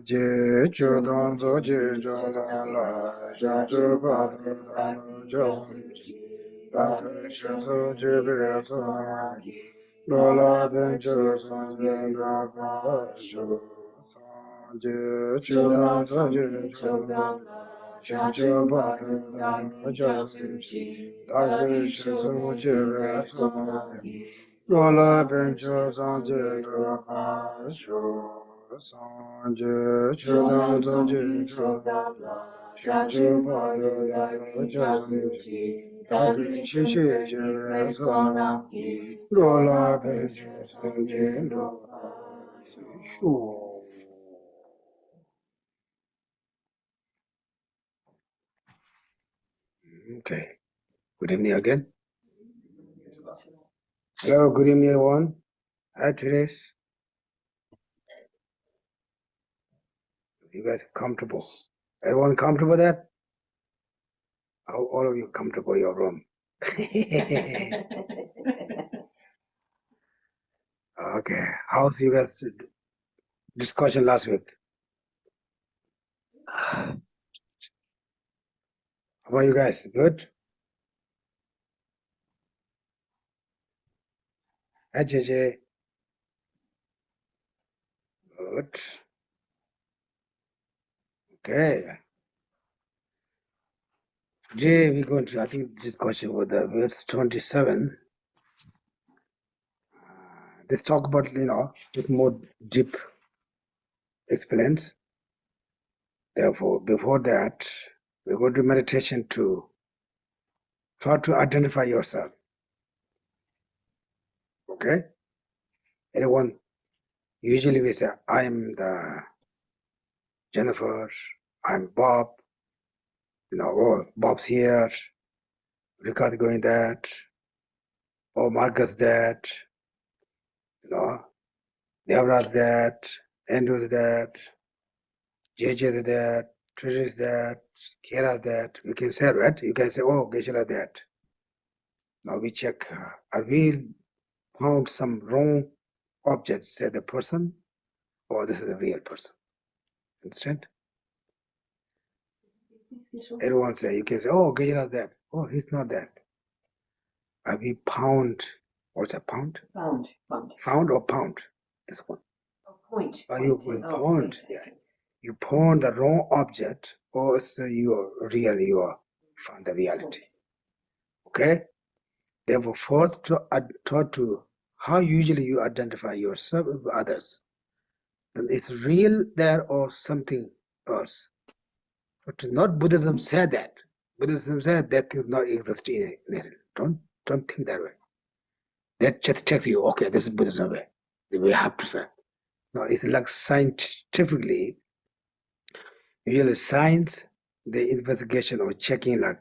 Je Chodan Zoji Jodala Janju Badu Danu Joji Badu Shutu Jibi Sonagi Lola Benju Sanji Rapa Shu Sanji Chodan Zoji Jodala Janju Badu Danu Joji Badu Shutu Jibi Sonagi Lola Benju Sanji Rapa Shu Sanje Chodan Zoji Chodala Janju Badu Danu Joji Dadu Chichi Jeve Sonaki Rola Peju Sanje Rola Shu. Okay. Good evening again. Hello, good evening everyone. Hi Therese. You guys comfortable? Everyone comfortable there? How all of you comfortable in your room? Okay. How's you guys discussion last week? How about you guys? Good? Hi JJ. Good. Okay. Today we're going to, I think, discussion with the verse 27. Let's talk about, with more deep explains. Therefore, before that, we're going to meditation to try to identify yourself. Okay? Everyone, usually we say, I'm the Jennifer, I'm Bob, oh, Bob's here, Ricardo going that, oh, Marcus that, Deborah's that, Andrew's that, JJ's that, Trish's that, Kira's that. We can say, right? You can say, oh, Geshe that. Now we check, are we found some wrong object, say the person, or this is a real person? Understand? Everyone say, you can say, oh, Geshe that. Oh, he's not that. Are we pound? What's a pound? Found. Found or pound? This one. Point. Are you pound? Yeah. You found the wrong object, or so you are real, you are found the reality. Okay? Therefore, first try to how usually you identify yourself with others. And it's real there or something else. But not Buddhism said that. Buddhism said that things not exist in it. Don't think that way. That just tells you, okay, this is Buddhism way. We have to say. No, it's like scientifically, usually science, the investigation or checking like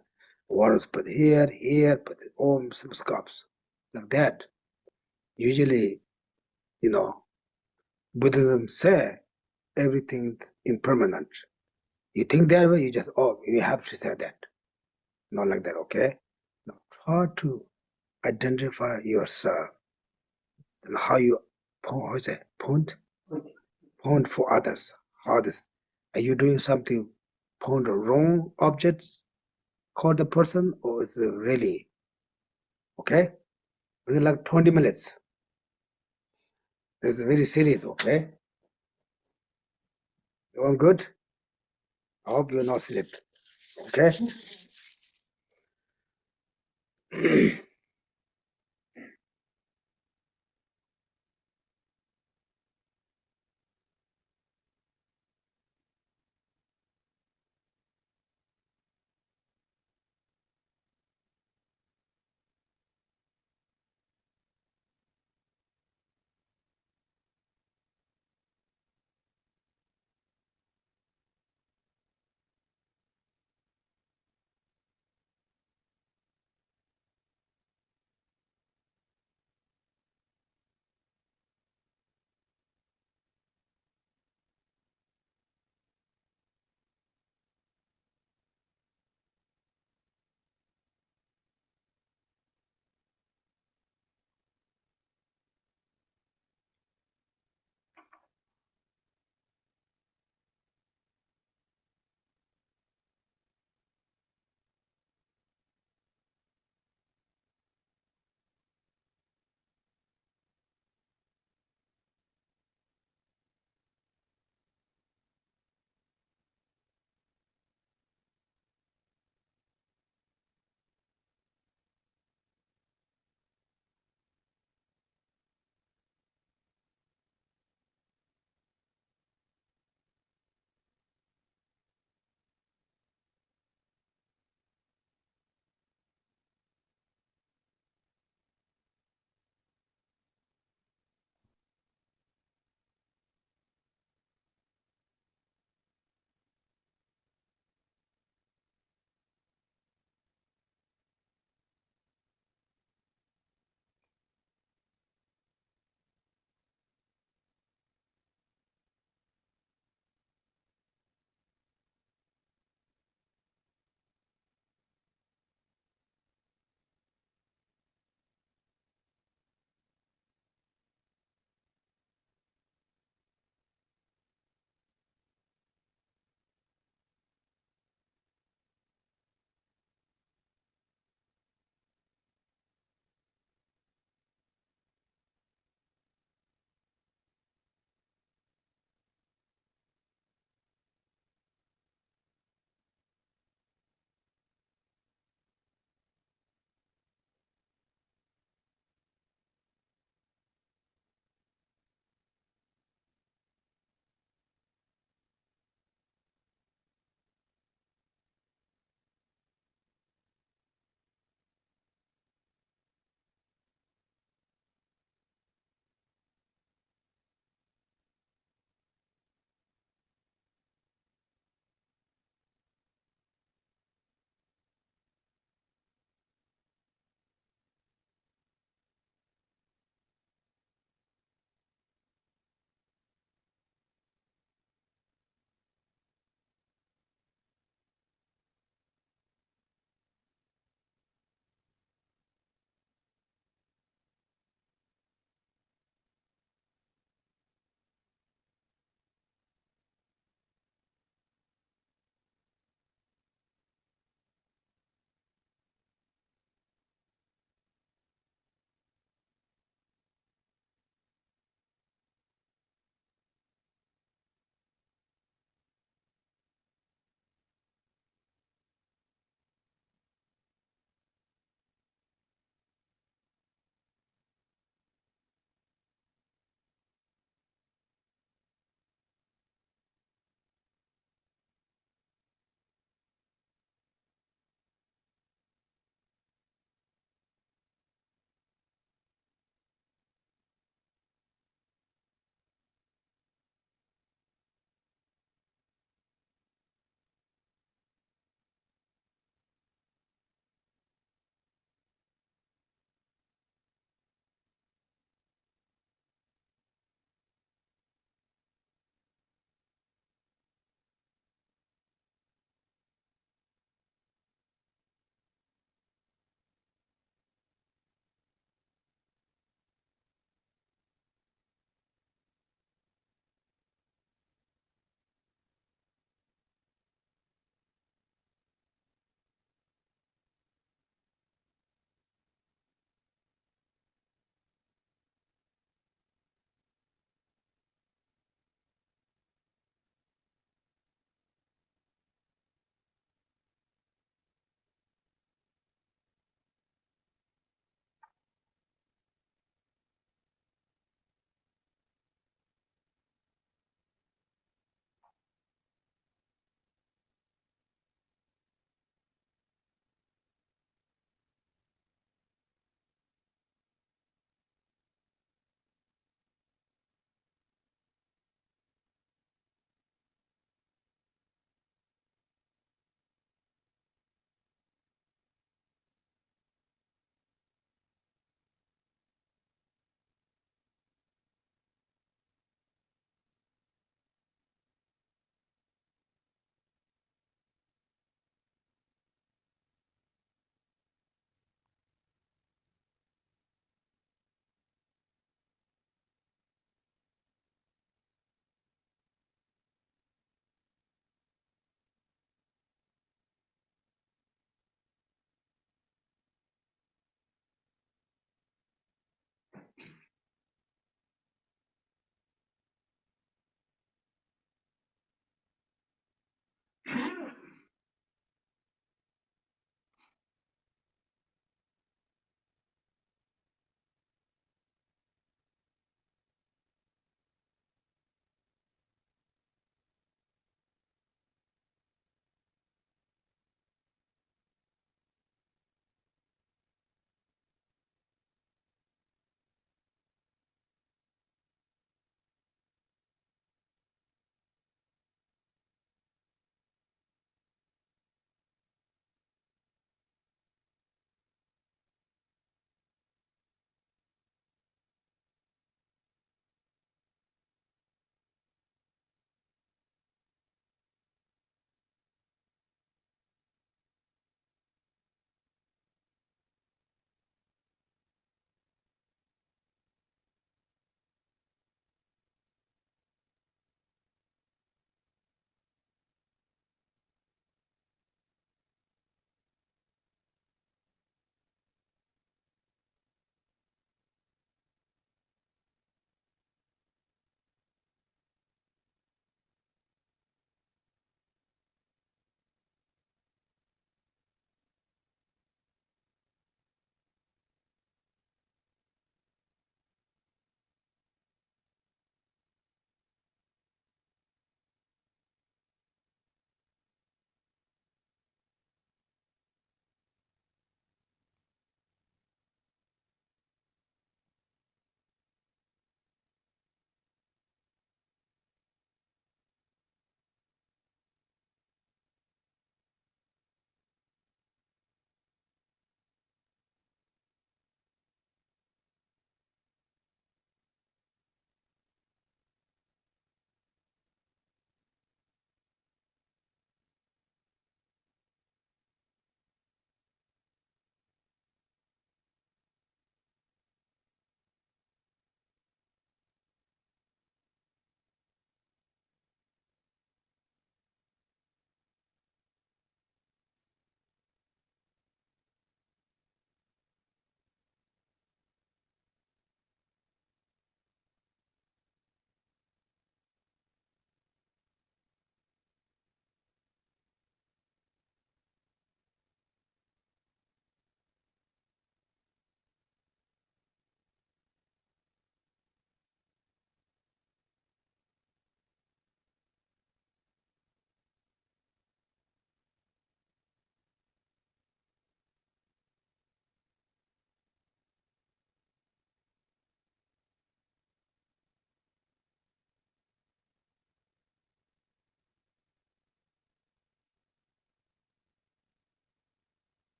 what was put here, put all some scopes. Like that. Usually, Buddhism say everything impermanent. You think that way, you just, oh, you have to say that. Not like that, okay? Now try to identify yourself and how you point for others. How this are you doing something point or wrong objects call the person or is it really okay? Within like 20 minutes. This is very serious, okay? You all good? I hope you're not sleep. Okay?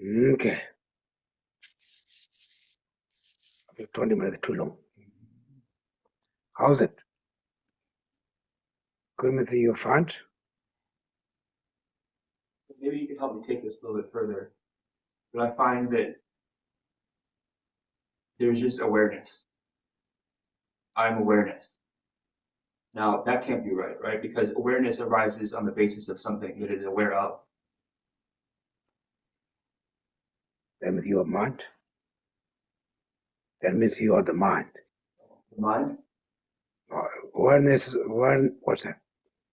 Okay. I think 20 minutes is too long. How's it? Good, you find? Maybe you could help me take this a little bit further. But I find that there's just awareness. I'm awareness. Now, that can't be right, right? Because awareness arises on the basis of something that it is aware of. That means you are mind. That means you are the mind. The mind? Awareness, what's that?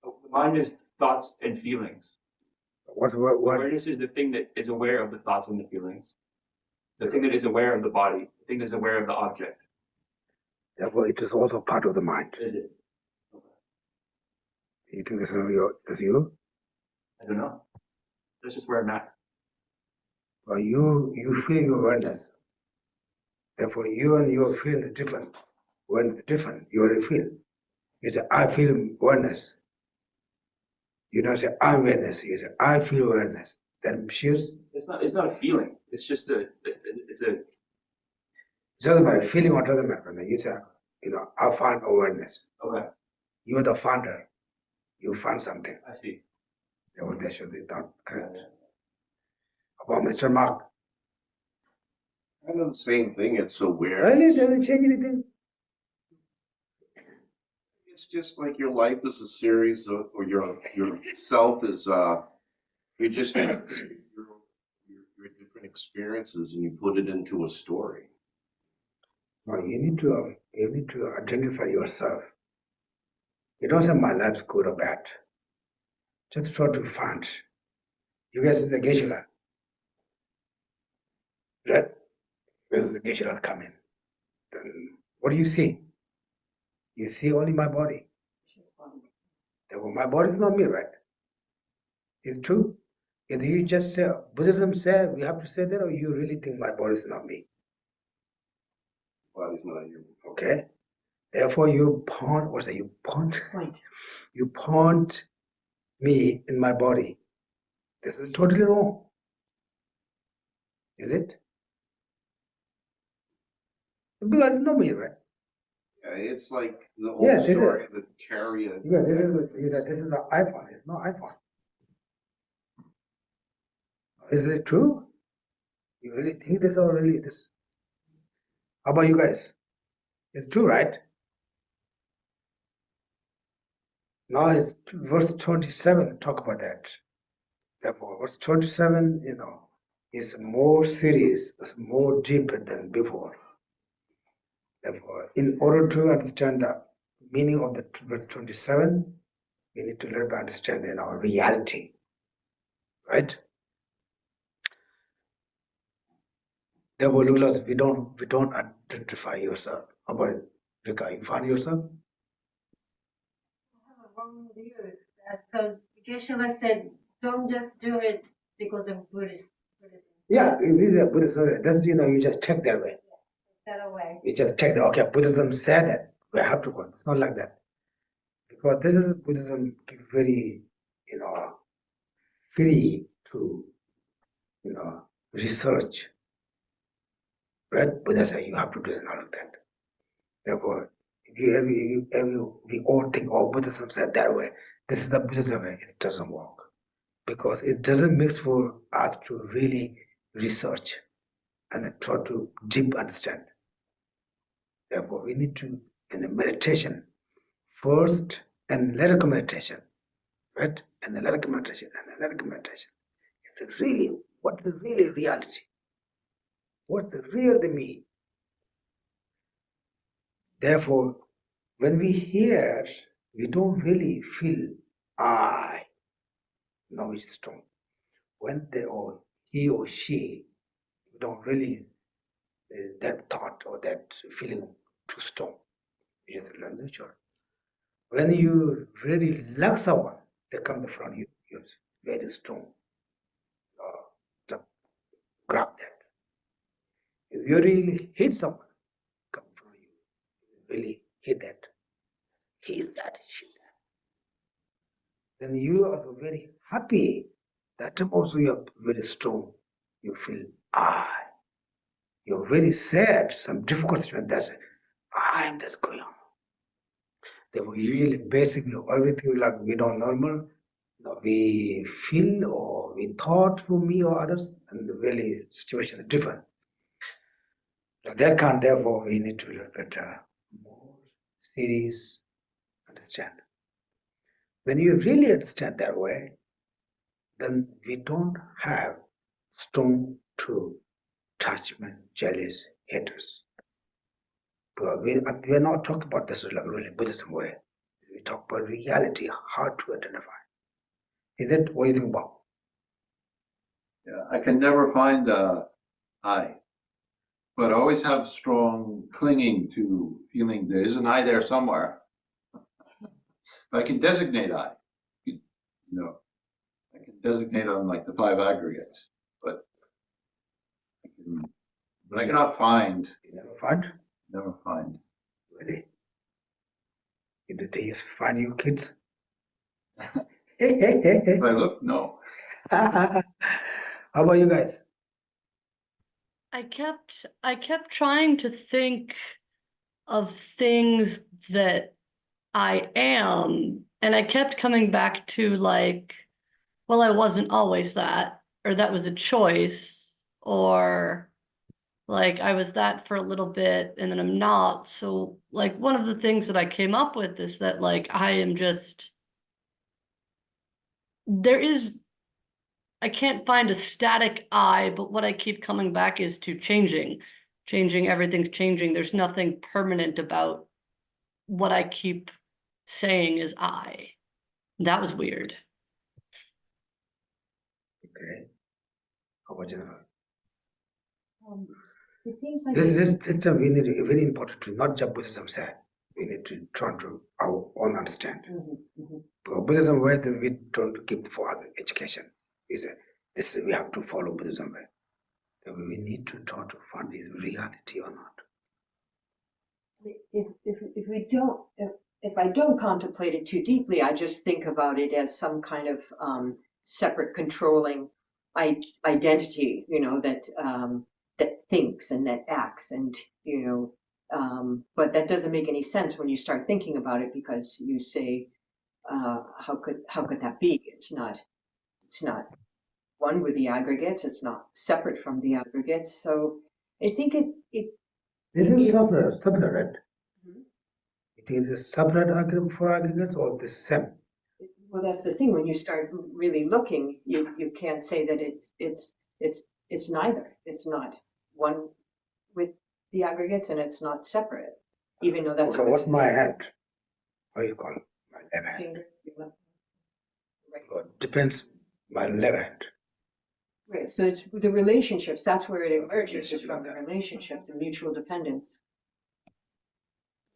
The mind is thoughts and feelings. What? Awareness is the thing that is aware of the thoughts and the feelings. The thing that is aware of the body. The thing that is aware of the object. Therefore, it is also part of the mind. Is it? Okay. You think this is you? I don't know. That's just where I'm at. Well, you feel your awareness. Therefore, you and your feeling is different. When it's different, you already feel. You say, I feel awareness. You don't say, I'm awareness. You say, I feel awareness. Then shows. It's not a feeling. It's just it's a. It doesn't matter, feeling or doesn't matter. You say, I find awareness. Okay. You are the founder. You find something. I see. Therefore, that should be not correct. About Mr. Mark. I know the same thing. It's aware. Really? Doesn't change anything? It's just like your life is a series of, or your self is you just have your different experiences and you put it into a story. No, you need to identify yourself. You don't say my life's good or bad. Just try to find. You guys is the Geshe, right? This is the Geshe coming. Then what do you see? You see only my body. Therefore, my body is not me, right? It's true. If you just say, Buddhism says we have to say that, or you really think my body is not me? Body's not you. Okay. Therefore, you point me in my body. This is totally wrong. Is it? Because it's not me, right? Yeah, it's like the old story of the chariot. Yeah, this is an iPhone. It's not iPhone. Is it true? You really think this or really this? How about you guys? It's true, right? Now it's verse 27, talk about that. Therefore, verse 27, is more serious, is more deeper than before. Therefore, in order to understand the meaning of the verse 27, we need to learn to understand reality. Right? Therefore, Lulas, we don't identify yourself. How about it? Rika, you find yourself? I have a wrong view. So Geshe said, don't just do it because of Buddhism. Yeah, it is Buddhism. That's you just take that way. That away. You just take okay, Buddhism said that we have to go. It's not like that. Because this is Buddhism very, free to, research. Right? Buddha said you have to do all of that. Therefore, if we all think, oh, Buddhism said that way, this is the Buddhism way, it doesn't work. Because it doesn't mix for us to really research and try to deep understand. Therefore, we need to, in the meditation, first analytical meditation, right? Analytical meditation, analytical meditation. It's really, what's the really reality? What's the real the me? Therefore, when we hear, we don't really feel I. No, it's strong. When they or he or she, we don't really that thought or that feeling too strong. It is natural. When you really like someone, they come from you. You're very strong. To grab that. If you really hate someone, come from you. Really hate that. Hate that. Shit. Then you are very happy. That time also you are very strong. you feel I. You're very sad, some difficult situation, that's I am just going on. They were usually basically everything like we don't normal, we feel or we thought for me or others, and really situation is different. So that kind, therefore, we need to look at more serious understand. When you really understand that way, then we don't have stone to attachment, jealous, haters. But we are not talking about this like really Buddhism way. We talk about reality, how to identify. Is it what do you think about? Yeah, I can never find I, but I always have strong clinging to feeling there is an I there somewhere. I can designate I, you know, I can designate on like the 5 aggregates, but I cannot find. You never find? Never find. Really? In the days, find you kids? Hey. If I look, no. How about you guys? I kept trying to think of things that I am, and I kept coming back to like, well, I wasn't always that, or that was a choice, or like I was that for a little bit and then I'm not. So like one of the things that I came up with is that like I am just, I can't find a static I, but what I keep coming back is to changing, everything's changing. There's nothing permanent about what I keep saying is I. That was weird. Okay. How about you? It seems like This time we need very important to not just Buddhism said. We need to try to our own understand. Buddhism way that we don't give for other education. We say this we have to follow Buddhism way. So we need to try to find is reality or not. If I don't contemplate it too deeply, I just think about it as some kind of separate controlling identity, that thinks and that acts, and but that doesn't make any sense when you start thinking about it, because you say, how could that be? It's not one with the aggregates. It's not separate from the aggregates. So I think This is separate, right? It is a separate argument for aggregates or the same? Well, that's the thing. When you start really looking, you can't say that it's neither. It's not one with the aggregates, and it's not separate, even though that's Okay, what what's my hand? How you call it? My left hand. fingers. Right. Well, depends my left hand. Right. So it's the relationships. That's where it So the emerges, is from the relationship, the mutual dependence.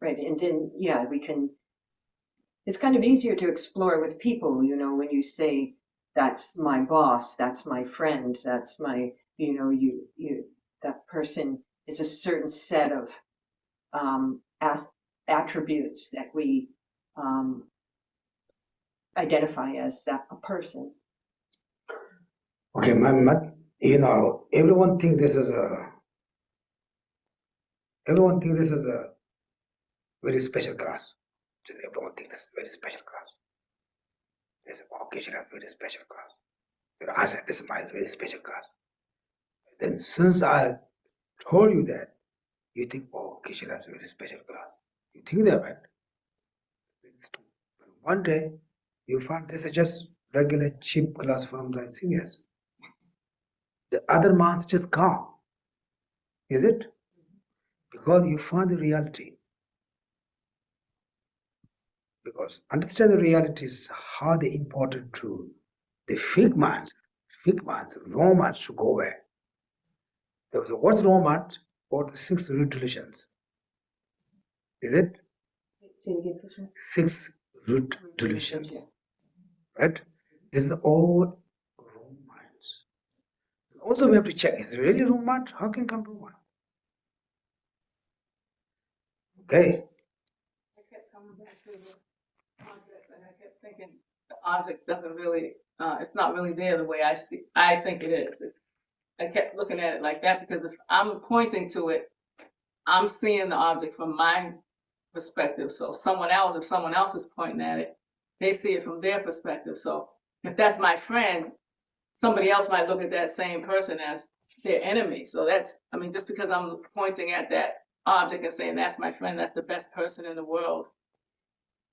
Right. And then we can. It's kind of easier to explore with people, when you say, that's my boss, that's my friend, that's my, that person is a certain set of attributes that we identify as that a person. Okay, everyone think this is a very special class. Just everyone think this is a very special class. They say, oh, Geshe has a very special class. I said, this is my very special class. Then since I told you that, you think, oh, Geshe has a very special class. You think that, right? One day, you find this is just regular cheap class from the seniors. The other months just gone. Is it? Because you find the reality. Because understand the reality is how they important to the figments, romance to go away. So what's romance? Or the 6 root delusions. Is it? Say it again, Krishna. 6 root delusions. Right? This is all romance. Also we have to check, is it really romance? How can come romance? Okay. I kept coming back to the object, and I kept thinking the object doesn't really, it's not really there the way I think it is. I kept looking at it like that because if I'm pointing to it, I'm seeing the object from my perspective. So if someone else is pointing at it, they see it from their perspective. So if that's my friend, somebody else might look at that same person as their enemy. So just because I'm pointing at that object and saying that's my friend, that's the best person in the world,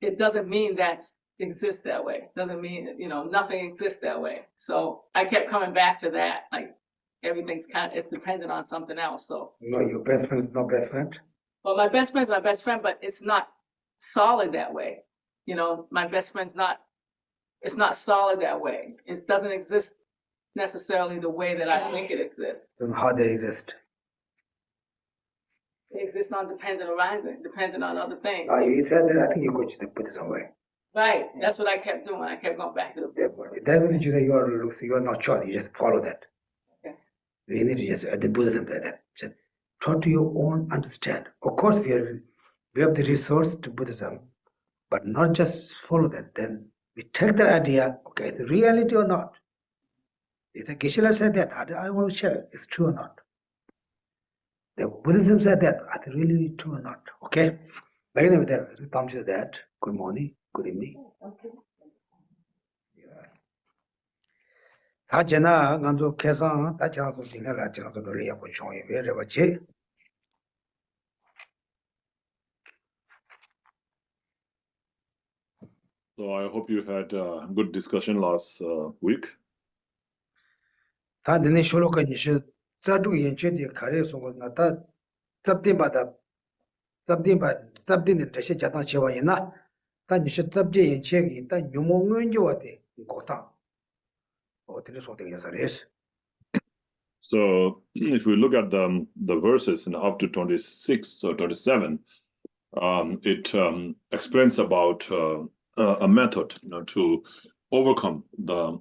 it doesn't mean that exists that way. It doesn't mean, nothing exists that way. So I kept coming back to that, like everything's it's dependent on something else. So No, your best friend is not best friend. well, my best friend's my best friend, but it's not solid that way. My best friend's it's not solid that way. It doesn't exist necessarily the way that I think it exists. Then how they exist? It exists on dependent arising, dependent on other things. You said that, I think you go to the Buddhism way. Right. That's what I kept doing. I kept going back to the Therefore, that means you are not choice. You just follow that. Okay. We need to just the Buddhism that just try to your own understand. Of course, we have the resource to Buddhism, but not just follow that. Then we take the idea. Okay, is it reality or not? Is it Geshe said that? I want to check it's true or not. The Buddhism said that. Is it really true or not? Okay. Like anyway, we come to that. Good morning. Good evening. 다 제나 간도 계산 다 지나서 생각을 지나서 돌려 보셔요. 왜 그러지? So I hope you had a good discussion last week. 다 내내 쇼로가 이제 자주 연체디 가려서 나타 잡디마다 잡디는 대신 자당 제와이나 다 이제 잡디 연체기 일단 유몽은 좋아돼. 고타. 어떻게 소되게 살아서 So if we look at the verses in up to 26 or 27, it explains about a method, to overcome the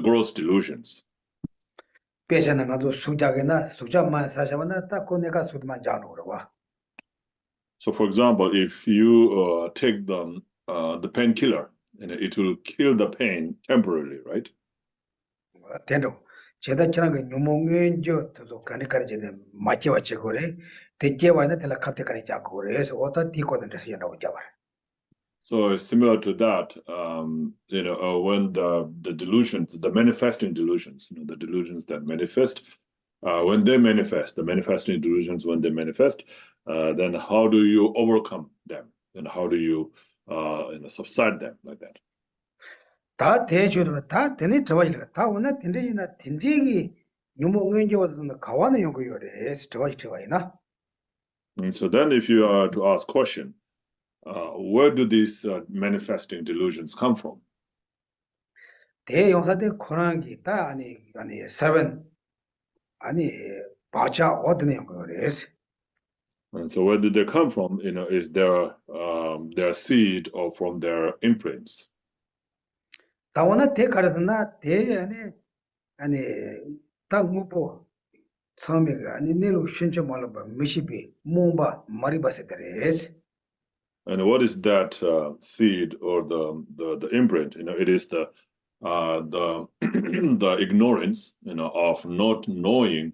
gross delusions. 배전은 가도 수작이나 수작만 사셔나 딱 내가 수만 자는 와. So for example, if you take the painkiller, it will kill the pain temporarily, right? 된다. 제다처럼 그 유몽은 저도 가니까지는 맞지와 제거래. 대제와는 텔라 카페까지 잡고 그래서 어떤 뒤거든 데서 연락을 잡아. So it's similar to that, when the delusions, the manifesting delusions, the delusions that manifest, when they manifest, the manifesting delusions, when they manifest, then how do you overcome them? And how do you, subside them like that? 다 대주로 다 되네 저와이가 다 오늘 된대이나 된대기 유몽은 저와서 가와는 연구요래. 저와이나. And so then if you are to ask question, where do these manifesting delusions come from? 대용사대 코난기 다 아니 세븐 아니 바자 어디네 연구요래. And so where do they come from? Is their seed or from their imprints? 다 오늘 대가르나 대 아니 딱 무보 처음에가 아니 내로 신청 말로 봐 미시비 몽바 마리바세데레스. And what is that seed or the imprint? It is the the ignorance, of not knowing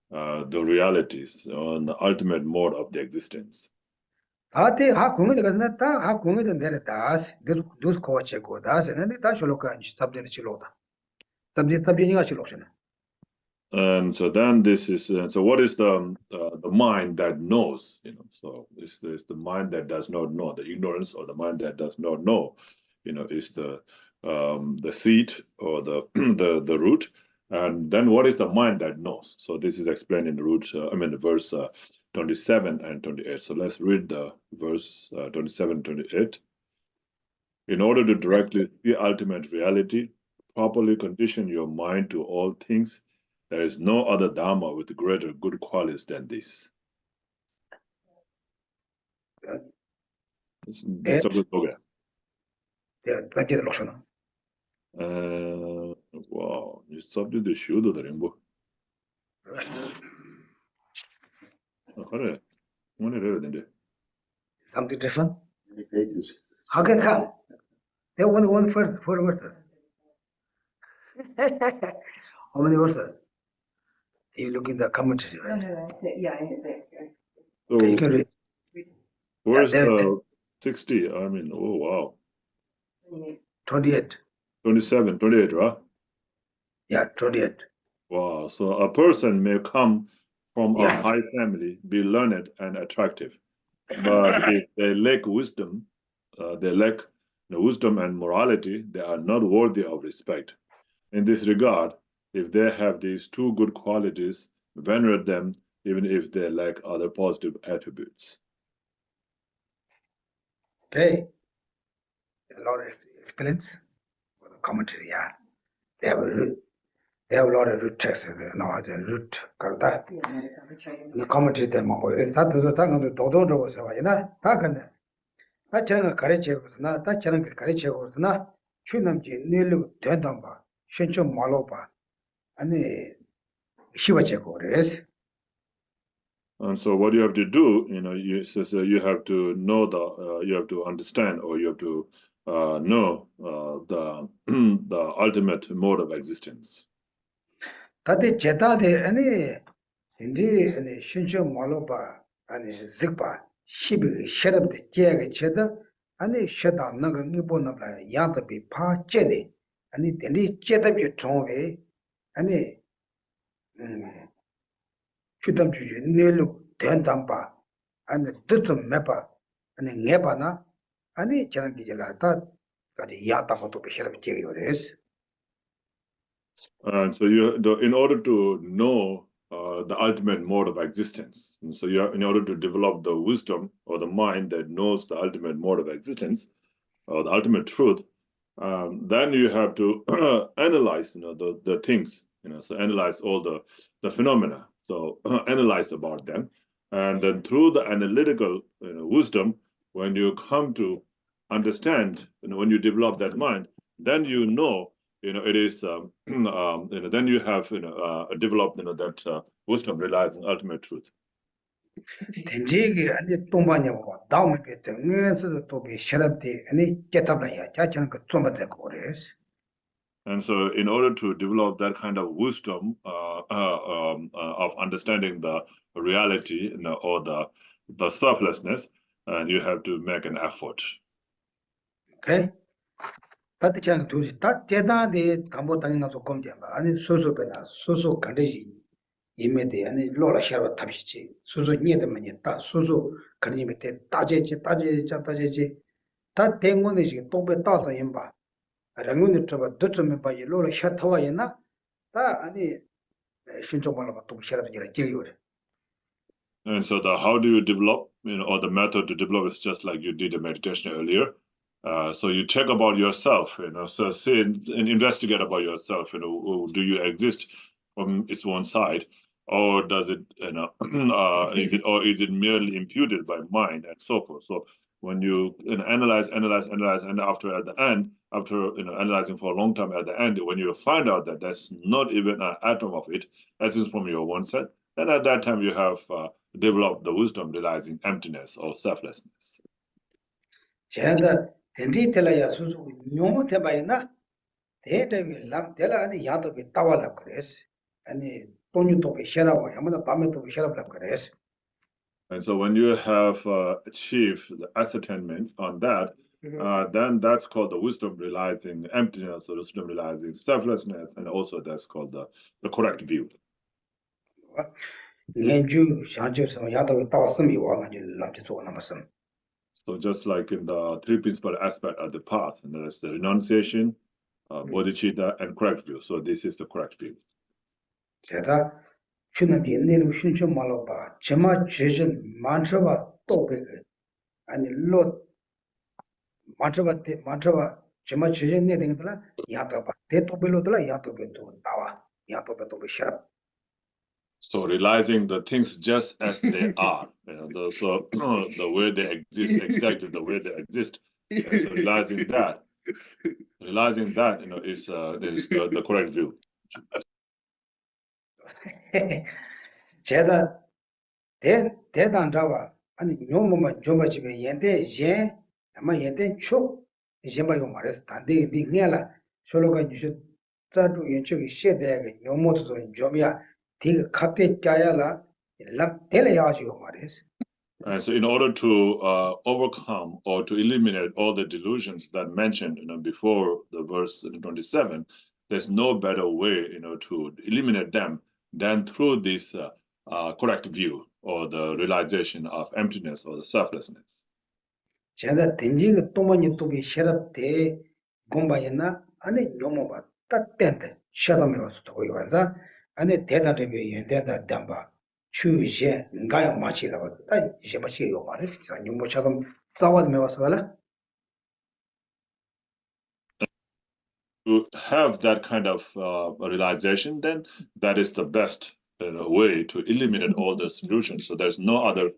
the realities and the ultimate mode of the existence. 다대 하공에도 가나 다 하공에도 내렸다스 늘 코치고 다스 근데 다 쇼로카 sabdete 치로다. sabdete 치로잖아. And so then this is so what is the mind that knows? So this is the mind that does not know. The ignorance or the mind that does not know, is the seed or the root. And then what is the mind that knows? So this is explained in the verse 27 and 28. So let's read the verse 27 and 28. In order to directly see ultimate reality, properly condition your mind to all things. There is no other Dharma with greater good qualities than this. That's a good program. Wow, you subject the shoe to the rainbow. Something different? Many pages. How can come? They want one first 4 verses. How many verses? You look in the commentary, right? No, I said, yeah, I had that. Okay, you So can read. where's there- the 60? I mean, oh wow. 28. 27, 28, right? Yeah, 28. Wow. So a person may come from a Yeah. high family, be learned and attractive. But if they lack wisdom, they lack wisdom and morality, they are not worthy of respect. In this regard, if they have these two good qualities, venerate them even if they lack other positive attributes. Okay. A lot of explains for the commentary, yeah. They have a lot of root texts, the root karda. The commentary them that to the tongue of Dodo was a Takana. That channel Karache was not that channel Karache was not Chunamji, Nilu, Tendamba, Shencho Malopa, and the Shiva Chekores. And so what you have to do, so you have to know you have to understand, or you have to know the the ultimate mode of existence. Tade Jeta de any Indi Shencho Malopa and Zigba, Shibi Sherab de Jag Cheda, and the Sheda Naga Nibonabla Yatabi Pa Jedi, and the Dendi Jetabi Tronway, and the Chudam Nilu Tendamba, and the Tutum Mepa, and the Nebana, and the Chanangila, that got the Yata to be Sherab Jagores. And so in order to know the ultimate mode of existence, and so in order to develop the wisdom or the mind that knows the ultimate mode of existence, or the ultimate truth, then you have to analyze, the things, so analyze all the phenomena. So analyze about them, and then through the analytical wisdom, when you come to understand, when you develop that mind, then it is then you have developed that wisdom realizing ultimate truth. Tenjigi and the Tumbanya, down with the answer to be Sherabdi, and the Jetabaya, Jachan Tumbacores. And so, in order to develop that kind of wisdom of understanding the reality, or the selflessness, and you have to make an effort. Okay? That Chan to that Jeda de Tambotanga to come jamba, and Susu Bena, Susu Kandaji, Imede, and Lola Shara Tabichi, Susu Nietamanita, Susu Kanimete, Taji, that thing one is Tobe Tata Yamba. Rangun trouble, Dutram by Lola Shatawayana, that any Shinchomana to Sharab Jayur. And so, how do you develop, or the method to develop is just like you did a meditation earlier. So you check about yourself, so say and investigate about yourself, do you exist from its one side, or does it, is it merely imputed by mind and so forth? So when you analyze, and after analyzing for a long time, at the end, when you find out that there's not even an atom of it, that is from your one side, then at that time you have developed the wisdom realizing emptiness or selflessness. Chanda, Tendi Telaya Susu, Nyomo Tebayana, Teta will lam Tela and the Yata with Tawala Cres, and the Tonu to be Sherawa, Yamana Pame to be Sherab Cres. And so when you have achieved the ascertainment on that, then that's called the wisdom realizing emptiness, or wisdom realizing selflessness, and also that's called the correct view. Nenju, Shanju, some Yata with Tawasami, or Lamjito. So just like in the three principal aspects of the path, and there's the renunciation, bodhicitta, and correct view. So this is the correct view. Jeda, Chunami, Nelu Shincho Maloba, Chema Chizan, Mantrava, Topic, and the Lord Mantrava, Chema Chizan, Netting, Yataba, Tetobelodla, Yatobeto, Tawa, Yatobeto Sharp. So realizing the things just as they are, so the way they exist, exactly the way they exist. And so realizing that, is the correct view. Jeda, Dedan Java, and Yomoma Jomachibe Yende, Jen, Ama Yenden Cho, Jemba Yomares, Tandi, Nela, Sologa, you should 자도 연적이 시대가 요모도 좀이야 되게 카페 짜야라 랍 텔레야지고 말이지. And so in order to overcome or to eliminate all the delusions that mentioned before the verse 27, there's no better way to eliminate them than through this correct view or the realization of emptiness or the selflessness. 제가 덴지가 또만이 또비 셔럽대 공부했나 안에 요모가 딱 된다 셔담에 와서 또 이거다 안에 대단하게 연대다 담바 추제 가야 마치라고 다 이제 마치 요 말을 진짜 요모처럼 싸워도 와서 갈라. To have that kind of realization, then that is the best way to eliminate all the delusions. So there's no other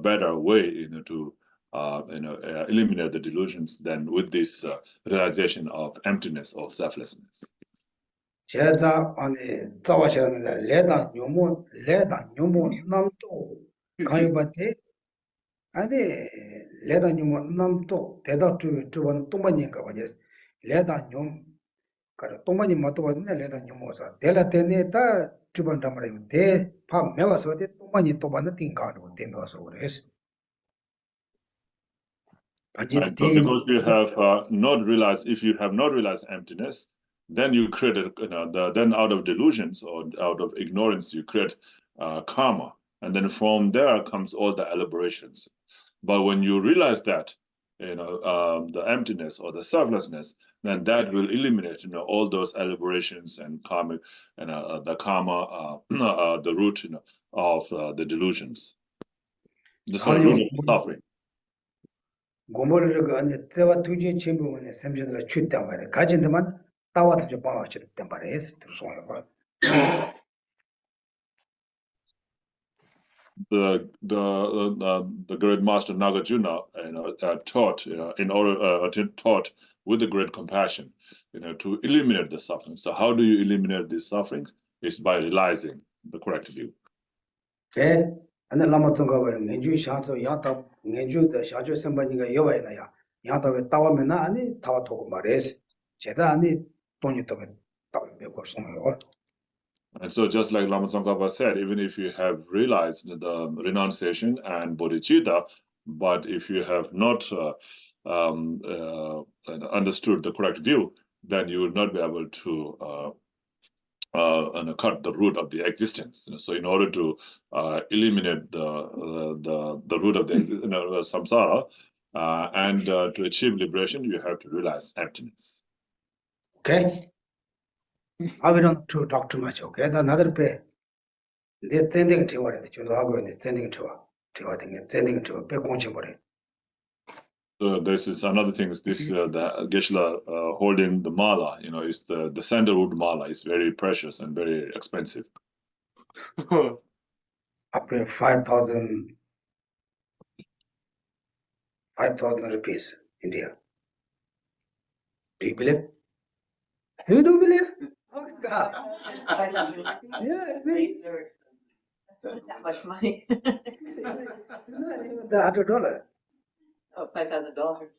better way, to eliminate the delusions than with this realization of emptiness or selflessness. 제자 안에 싸워셔는 레다 요모 남도 가요바테 안에 레다 요모 남도 대다 주번 또만인가 봐요. 레다 요 그래 또만이 맞도 받네 레다 요모사 델라테네 다 주번 담아요. 대파 매워서 대 또만이 또 받는 띵가로 되면서 그래서 And so because you have not realized, if you have not realized emptiness, then you create, then out of delusions or out of ignorance, you create karma. And then from there comes all the elaborations. But when you realize that, the emptiness or the selflessness, then that will eliminate, all those elaborations and karmic, the karma, the root, of the delusions. The root of suffering. 고모를 그 안에 때와 두지 전부문에 샘전을 줬단 말이야. 가진데만 따와도 좀 봐왔었단 말이야. 들어서 the great master Nagarjuna, taught, taught with the great compassion, to eliminate the suffering. So how do you eliminate these sufferings? It's by realizing the correct view. Okay. 안에 라마통가 왜 내주 샤서 야타 내주의 샤조 선반이가 여와야야. 야타에 따와면나 아니 타와토고 말이야. 제가 아니 돈이 또 따면 거서요. And so just like Lama Tsongkhapa said, even if you have realized the renunciation and bodhicitta, but if you have not understood the correct view, then you will not be able to cut the root of the existence. So in order to eliminate the root of the samsara and to achieve liberation, you have to realize emptiness. Okay. I will not to talk too much. Okay. Another pay. The tending to what you know, the tending to pay conchimore. So this is another thing. Is this the Geshe holding the mala? Is the sandalwood mala is very precious and very expensive. Up to 5,000 rupees India. Do you believe? You do believe? Oh God! Yeah, it's very. That's not that much money. Not even the $100. Oh, $5,000.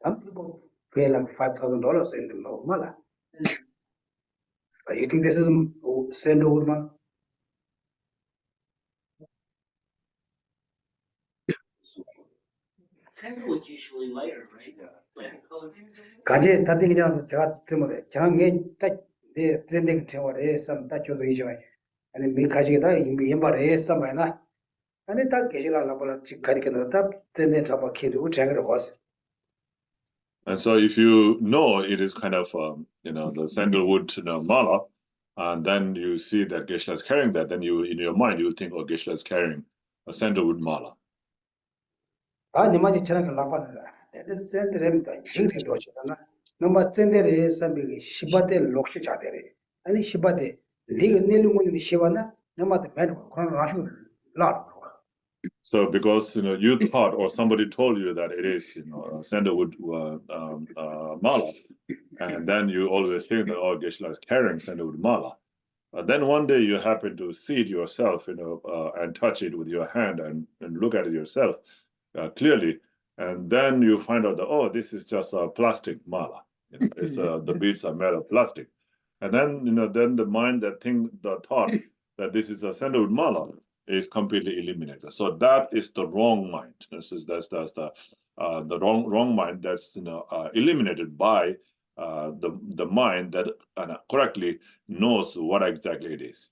Some people pay like $5,000 in the mala. You think this is sandalwood mala? Sandalwood's usually lighter, right? 가지 다되기잖아. 제가 때문에 장에 딱내 트렌딩 태워래 쌈 따줘도 이제 아니 미 가지다 이미 연발에 쌈이나 아니 딱 계실라 보라 지가리케는 다 트렌딩 잡아 키도 장을 봤어. And so if you know it is kind of the sandalwood mala, and then you see that Geshe is carrying that, then you in your mind you will think, oh, Geshe is carrying a sandalwood mala. 아, 네 말이 저런 걸 나빠다. 내가 샌들에다 징리도 오잖아. 너무 샌들에 쌈비기 10바데 록시 자데래. 아니 10바데 네가 내려오는 시바나 너마다 매도 그런 라슈 라. So because you thought or somebody told you that it is sandalwood mala, and then you always think that Geshe is carrying sandalwood mala. Then one day you happen to see it yourself, and touch it with your hand and look at it yourself clearly, and then you find out that this is just a plastic mala. You know, it's the beads are made of plastic, and then then the mind that the thought that this is a sandalwood mala is completely eliminated. So that is the wrong mind. That's the wrong mind that's eliminated by the mind that correctly knows what exactly it is.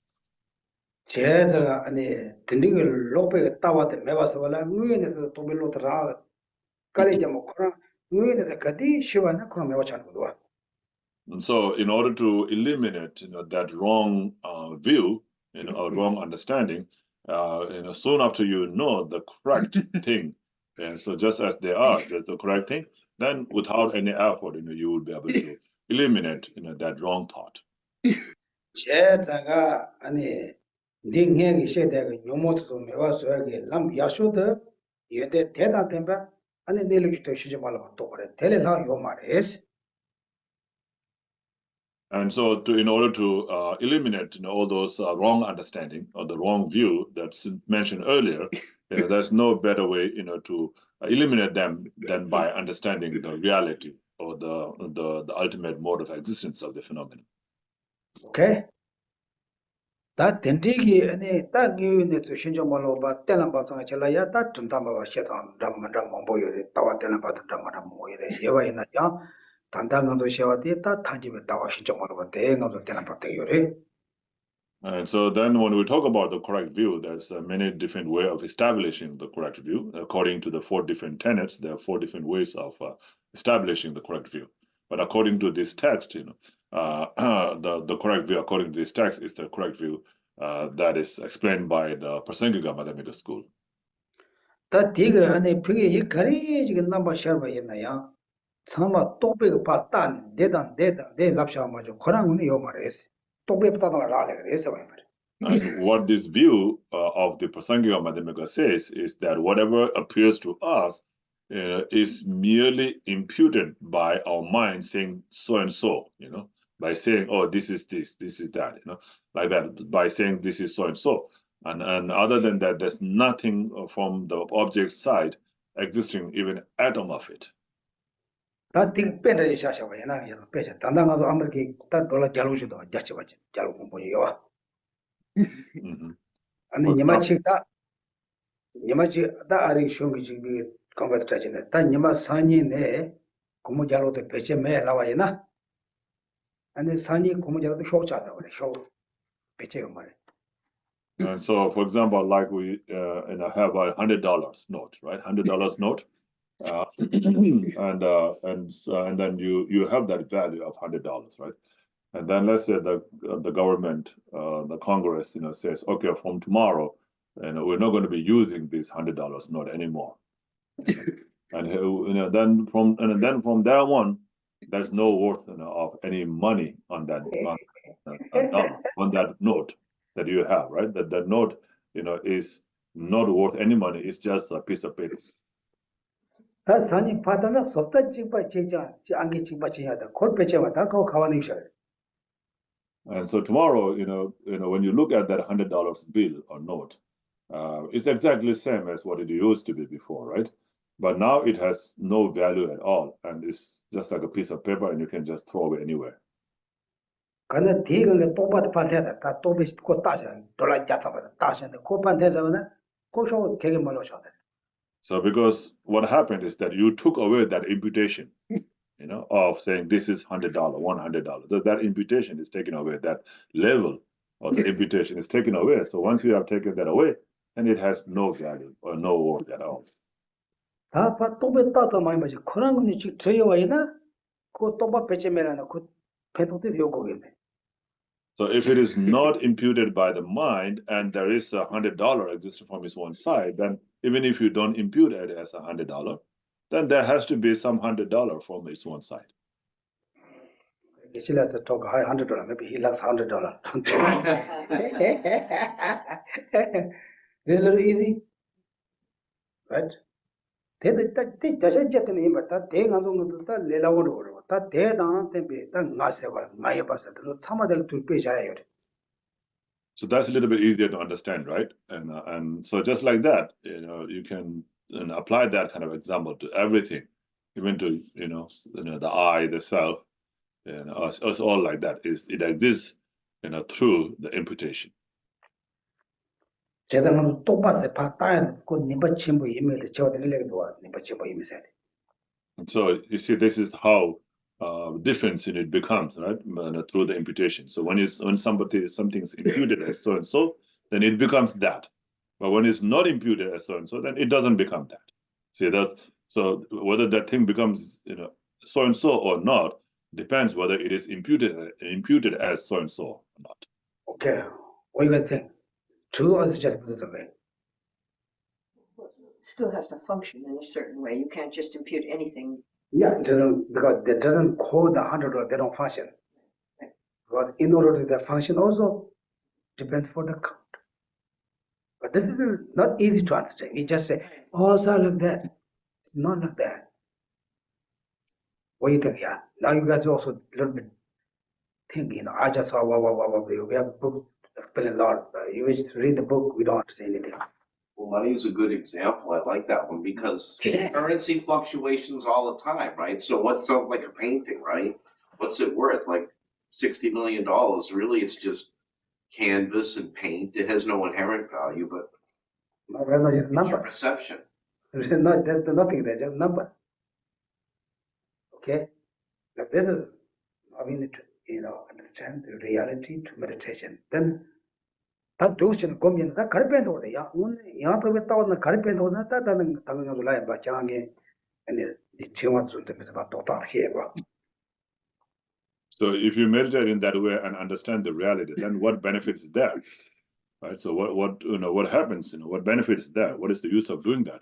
제가 아니 든딩을 로베가 따와데 매봐서 원래 의원에서 도빌로 들어 깔리지 뭐 그런 의원에서 그디 시와나 그런 매와 찾는 거도. And so, in order to eliminate that wrong view, or wrong understanding, soon after you know the correct thing, and so just as they are, just the correct thing, then without any effort, you will be able to eliminate that wrong thought. 제가 아니 닝행이 시대가 요모도 매와서게 람 야쇼도 예대 대단 템바 아니 내일부터 쉬지 말고 또 그래 텔레나 요 말이에요. And so, in order to eliminate all those wrong understanding or the wrong view that's mentioned earlier, there's no better way to eliminate them than by understanding the reality or the ultimate mode of existence of the phenomenon. Okay. 다 덴디기 아니 딱 기운에 또 신정말로 봐 때는 봐서 잘라야 다 좀담아 시장 담만 뭐보여 따와 때는 봐도 담만 뭐이래 예와 있나요? 단단한도 시와디 다 타지면 따와 신정말로 봐 대응도 때는 봐대요래. And so then when we talk about the correct view, there's many different ways of establishing the correct view. According to the 4 different tenets, there are 4 different ways of establishing the correct view. But according to this text, the correct view according to this text is the correct view that is explained by the Prasangika mathematical school. 다 디가 안에 그게 이 거리 지금 넘버 셔버 있나요? 참아 또베가 봤다 대단 내 랍샤 맞아. 그런 요 말이에요. 또베부터 나라래 그래서 말. And what this view of the Prasangika Madhyamika says is that whatever appears to us is merely imputed by our mind saying so and so, by saying, oh, this is that, like that, by saying this is so and so. And other than that, there's nothing from the object side existing even atom of it. 다 되게 빼내 샤샤가 옛날에 빼자. 단단하도 아무리 다 돌아 잘우시도 자체 봐지. 잘 공부해요. 아니 니마치다 니마치 다 아리 쇼기 지금 컨버트하지네. 다 니마 산이네 공부 잘로도 배제 매 나와이나. 아니 산이 공부 잘로도 쇼자다 그래. 쇼 배제가 말이야. And so, for example, like we have a $100 note, right? $100 note, and then you have that value of $100, right? And then let's say the government, the Congress, says, okay, from tomorrow, we're not going to be using this $100 note anymore. And then from there on, there's no worth of any money on that on that note that you have, right? That note, is not worth any money. It's just a piece of paper. 다 산이 받아나 속다 찍바 제자 안기 찍바 제야다. 콜 배제와 다 그거 가와는 셔. And so tomorrow, when you look at that $100 bill or note, it's exactly the same as what it used to be before, right? But now it has no value at all, and it's just like a piece of paper, and you can just throw it anywhere. 근데 대근에 똑바로 판테다. 다 똑비 고 따셔. 돌아 잡아다. 따셔는데 고 판테서는 고쇼 개개 말로 셔. So because what happened is that you took away that imputation, of saying this is $100, $100. That imputation is taken away. That level of the imputation is taken away. So once you have taken that away, then it has no value or no worth at all. 다 똑비 따서 많이 마시. 그런 거 지금 저여와이나 그 똑바 배제면은 그 배도도 요거겠네. So if it is not imputed by the mind and there is $100 existing from its one side, then even if you don't impute it as $100, then there has to be some $100 from its one side. She lets talk $100. Maybe he loves $100. It's a little easy, right? they doesn't get any but that they are going to Lela or that they don't be done Naseva, Maya Basa, Tamadel to pay. So that's a little bit easier to understand, right? And so just like that, you can apply that kind of example to everything, even to the I, the self, us all like that. It exists, through the imputation. 제대로 똑바로 파타야 그 님바 침부 이메일 저들레도 님바 침부 이메일. And so you see, this is how difference in it becomes, right? Through the imputation. So when something's imputed as so and so, then it becomes that. But when it's not imputed as so and so, then it doesn't become that. See, so whether that thing becomes so and so or not depends whether it is imputed as so and so or not. Okay, what do you think? True or is it just the way? Still has to function in a certain way. You can't just impute anything. Yeah, it doesn't, because it doesn't code the 100 they don't function. Because in order to the function also depends for the count. But this is not easy to understand. We just say, oh, it's not like that. It's not like that. What do you think? Yeah. Now you guys also a little bit think, I just saw, we have a book explain a lot. You just read the book, we don't understand anything. Well, money is a good example. I like that one because currency fluctuations all the time, right? So what's something like a painting, right? What's it worth? Like $60 million. Really, it's just canvas and paint. It has no inherent value, but No, it's just it's your number. perception. There's nothing there, just number. Okay? But this is, we need to, understand the reality to meditation. Then, that dotion comes that carpent over there. Young people thought the carpent over that, and the life by Changi and the Chiwans to the about here. So if you meditate in that way and understand the reality, then what benefit is there? Right? So what happens? What benefit is there? What is the use of doing that?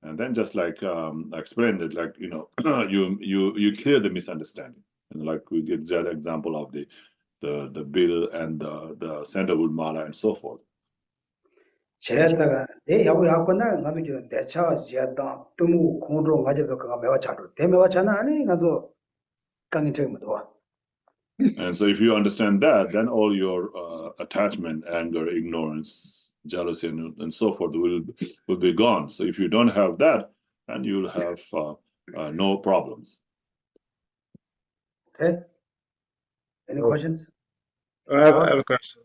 And then just like I explained it, like you clear the misunderstanding. And like we did that example of the bill and the sandalwood mala and so forth. 제가 내 야구 야구나 나도 지금 대차 지었다 또 공으로 가져도 그가 매와 차도 대매와 차나 아니 나도 강이 되면 와. And so if you understand that, then all your attachment, anger, ignorance, jealousy, and so forth will be gone. So if you don't have that, then you'll have no problems. Okay. Any questions? I have a question.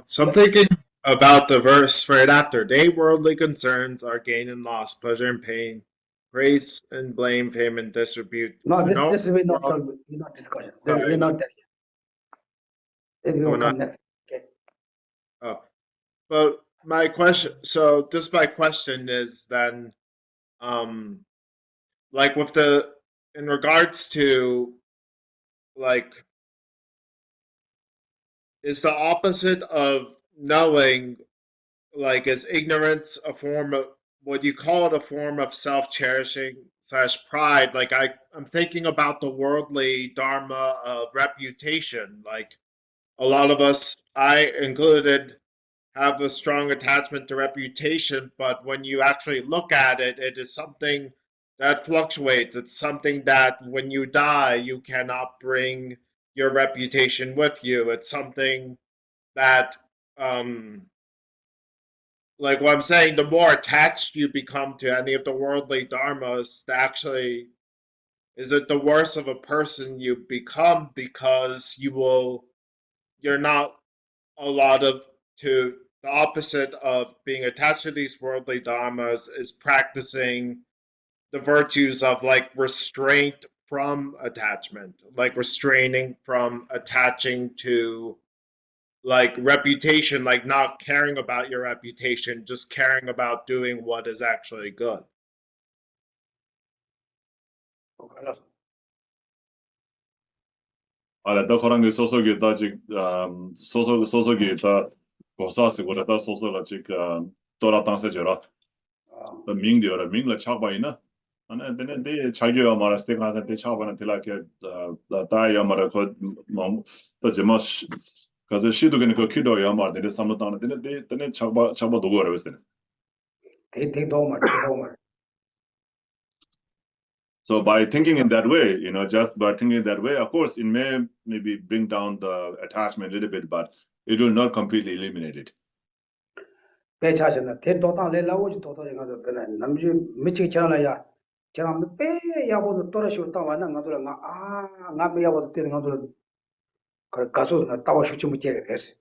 So I'm thinking about the verse right after. They worldly concerns are gain and loss, pleasure and pain, praise and blame, fame and disrepute. No, this is not discussion. We're not there yet. Then we will come next. Okay. Oh, but my question. So just my question is then, like in regards to, like, is the opposite of knowing, like, is ignorance a form of, what you call it, a form of self-cherishing / pride? Like I'm thinking about the worldly dharma of reputation. Like a lot of us, I included, have a strong attachment to reputation, but when you actually look at it, it is something that fluctuates. It's something that when you die, you cannot bring your reputation with you. It's something that, like what I'm saying, the more attached you become to any of the worldly dharmas, actually, is it the worse of a person you become because you're not the opposite of being attached to these worldly dharmas is practicing the virtues of like restraint from attachment, like restraining from attaching to like reputation, like not caring about your reputation, just caring about doing what is actually good. 다 그런 게 소속이 다 지금 소속이 다 고사스고 다 소속을 지금 돌아당세져라. 더 민디어라 민라 차바이나. 아니 근데 자기가 말했을 때 가서 때 차바는 들라게 다야 말아 그또 제마 가서 시도ගෙන 그 기도야 말데 삼도다는 근데 차바 도거라 그랬어요. 되게 도움을. So by thinking in that way, just by thinking that way, of course, it may maybe bring down the attachment a little bit, but it will not completely eliminate it. 배차잖아. 대도당 내려오지 도도에 가서 그는 남주 미치기 전에야 제가 빼 야고도 떨어지고 따와나 가도라 나가 야고도 때는 가도라 그 가서 나 따와 슈치 못게 됐어.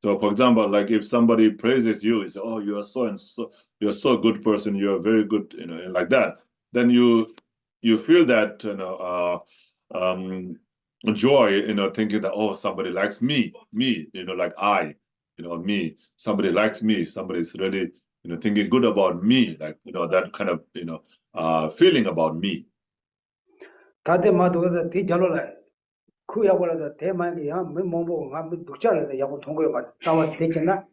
So, for example, like if somebody praises you, you say, "Oh, you are so and so, you're so good person, you are very good," and like that. Then you feel that joy, thinking that, oh, somebody likes me, like I, me, somebody likes me, somebody's really, thinking good about me, like that kind of feeling about me. 다들 마도가 대 잘로라. 그 야고라다 대만이 야 뭐뭐 가면 독자를 야고 통고에 말 따와 되겠나?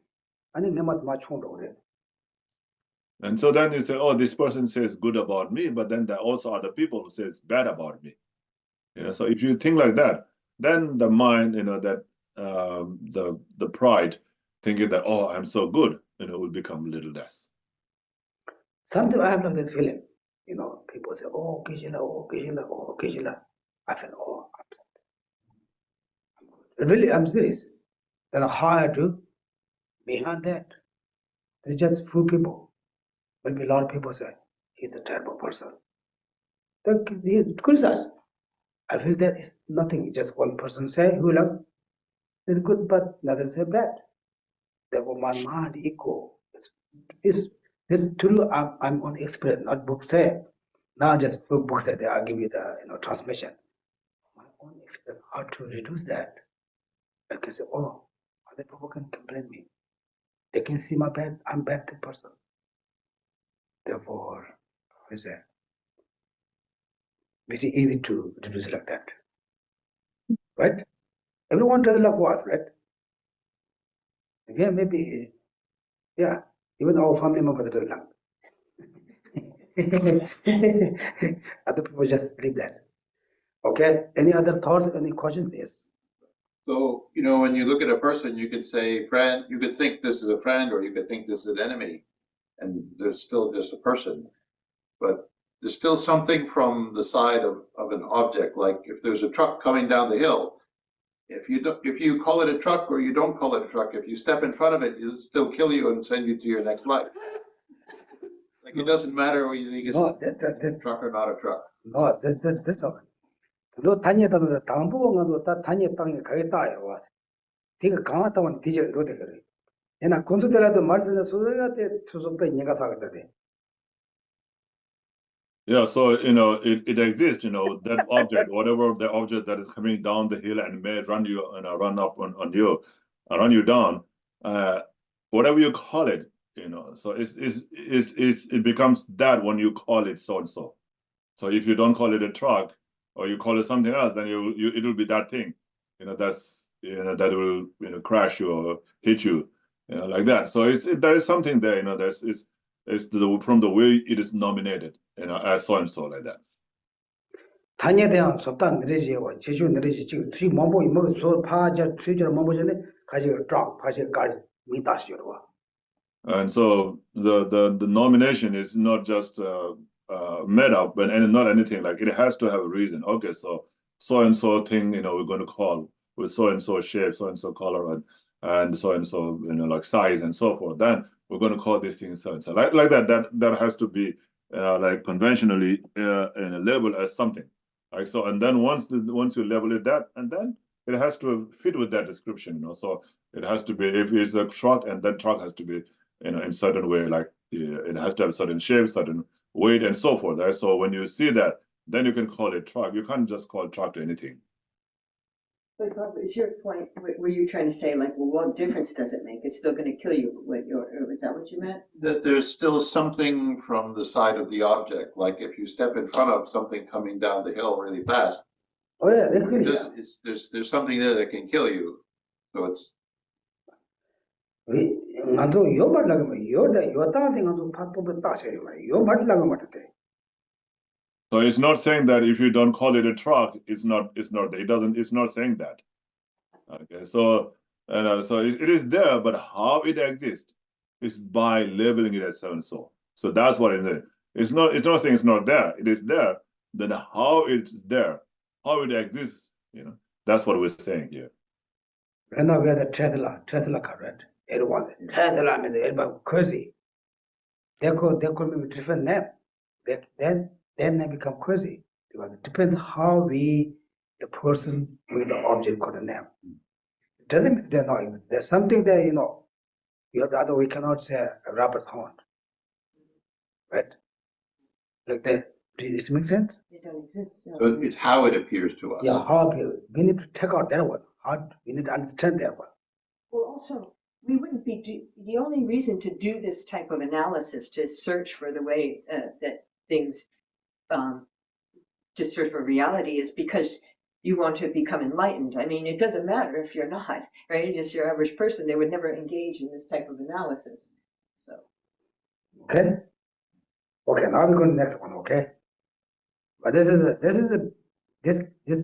아니 내 맛 맞추고 그래. And so then you say, oh, this person says good about me, but then there are also other people who says bad about me. So if you think like that, then the mind, that the pride, thinking that, oh, I'm so good, will become a little less. Sometimes I have like this feeling, people say, oh, Geshe, oh, Geshe, oh, Geshe. I feel, oh, I'm really, I'm serious. Then how I do, behind that, there's just few people. Maybe a lot of people say, he's a terrible person. He criticize. I feel that is nothing. Just one person say, who loves is good, but another say bad. Therefore, my mind equal. This true. I'm on experience, not book say. Not just book say. I'll give you the transmission. My own experience. How to reduce that? I can say, oh, other people can complain me. They can see my bad. I'm bad person. Therefore, is it very easy to reduce like that, right? Everyone does like what, right? Yeah, maybe, yeah. Even our family members do like. Other people just leave that. Okay. Any other thoughts? Any questions? Yes. So, when you look at a person, you could say friend, you could think this is a friend, or you could think this is an enemy, and there's still just a person. But there's still something from the side of an object, like if there's a truck coming down the hill, if you call it a truck or you don't call it a truck, if you step in front of it, it'll still kill you and send you to your next life. Like it doesn't matter whether you think it's a truck or not a truck. No, that's not. 너 다니다는 당부가 다 다니다는 가겠다 이거. 네가 강하다면 뒤져 이러대 그래. 얘나 군도들라도 말씀에 소리한테 투석배 내가 사거든. Yeah, so it exists, that object, whatever the object that is coming down the hill and may run you and run up on you, run you down, whatever you call it, so it becomes that when you call it so and so. So if you don't call it a truck or you call it something else, then it will be that thing, that will crash you or hit you, like that. So there is something there, it's from the way it is nominated, as so and so, like that. 단에 대한 속단 내리지고 제주 내리지 지금 지 몸보 이모 소 파자 취지를 몸보 전에 가지고 쫙 파시 가지 미다시로 와. And so the nomination is not just made up and not anything, like it has to have a reason. Okay, so and so thing, we're going to call with so and so shape, so and so color, and so, like size and so forth. Then we're going to call this thing so and so, like that. That has to be like conventionally labeled as something, like so. And then once you label it that, and then it has to fit with that description, So it has to be, if it's a truck, and that truck has to be, in certain way, like it has to have certain shape, certain weight, and so forth. Right? So when you see that, then you can call it truck. You can't just call truck to anything. But is your point, were you trying to say, like, well, what difference does it make? It's still going to kill you. Was that what you meant? That there's still something from the side of the object. Like if you step in front of something coming down the hill really fast, oh yeah, there's something there that can kill you. So it's. 나도 요 말라고 뭐 요다 요다한테 가도 파도를 따셔요 말. 요 말라고 말대. So it's not saying that if you don't call it a truck, it's not it's not saying that. Okay, so it is there, but how it exists is by labeling it as so and so. So that's what it is. It's not saying it's not there. It is there. Then how it's there, how it exists, that's what we're saying here. Right now we are the Tesla car, right? Everyone Tesla means everybody crazy. They call me with different name. then they become crazy because it depends how the person with the object got a name. It doesn't mean they're not. There's something that you have rather we cannot say a rubber horn, right? Like that. Does this make sense? It don't exist. So it's how it appears to us. Yeah. How we need to take out that one. We need to understand that one. Well, also, we wouldn't be the only reason to do this type of analysis, to search for the way that things, to search for reality, is because you want to become enlightened. I mean, it doesn't matter if you're not, right? Just your average person, they would never engage in this type of analysis. So. Okay. Okay. Now we go to the next one. Okay. But this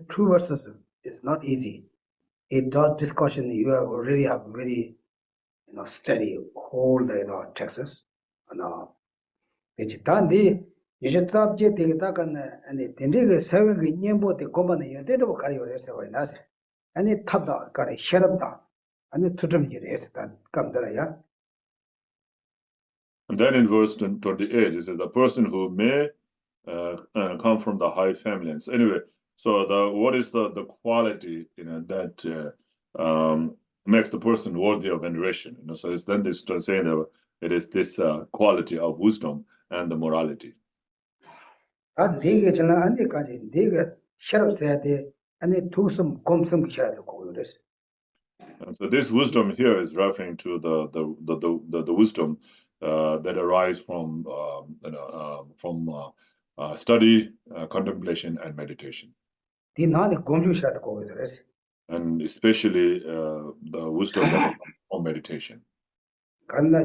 two verses is not easy. In that discussion, you have already have very study whole the texts and which tandi you should stop je take that and the tindi seven nyembo the company you did what carry your say nas and it tap da got a shut up down and it to them is that come there yeah. And then in verse 28, it says, a person who may come from the high families. Anyway, so what is the quality that makes the person worthy of veneration? So it's then this saying that it is this quality of wisdom and the morality. And they shut up say and it took some come some shut up. And so this wisdom here is referring to the wisdom that arises from study, contemplation, and meditation. And especially the wisdom that comes from meditation. And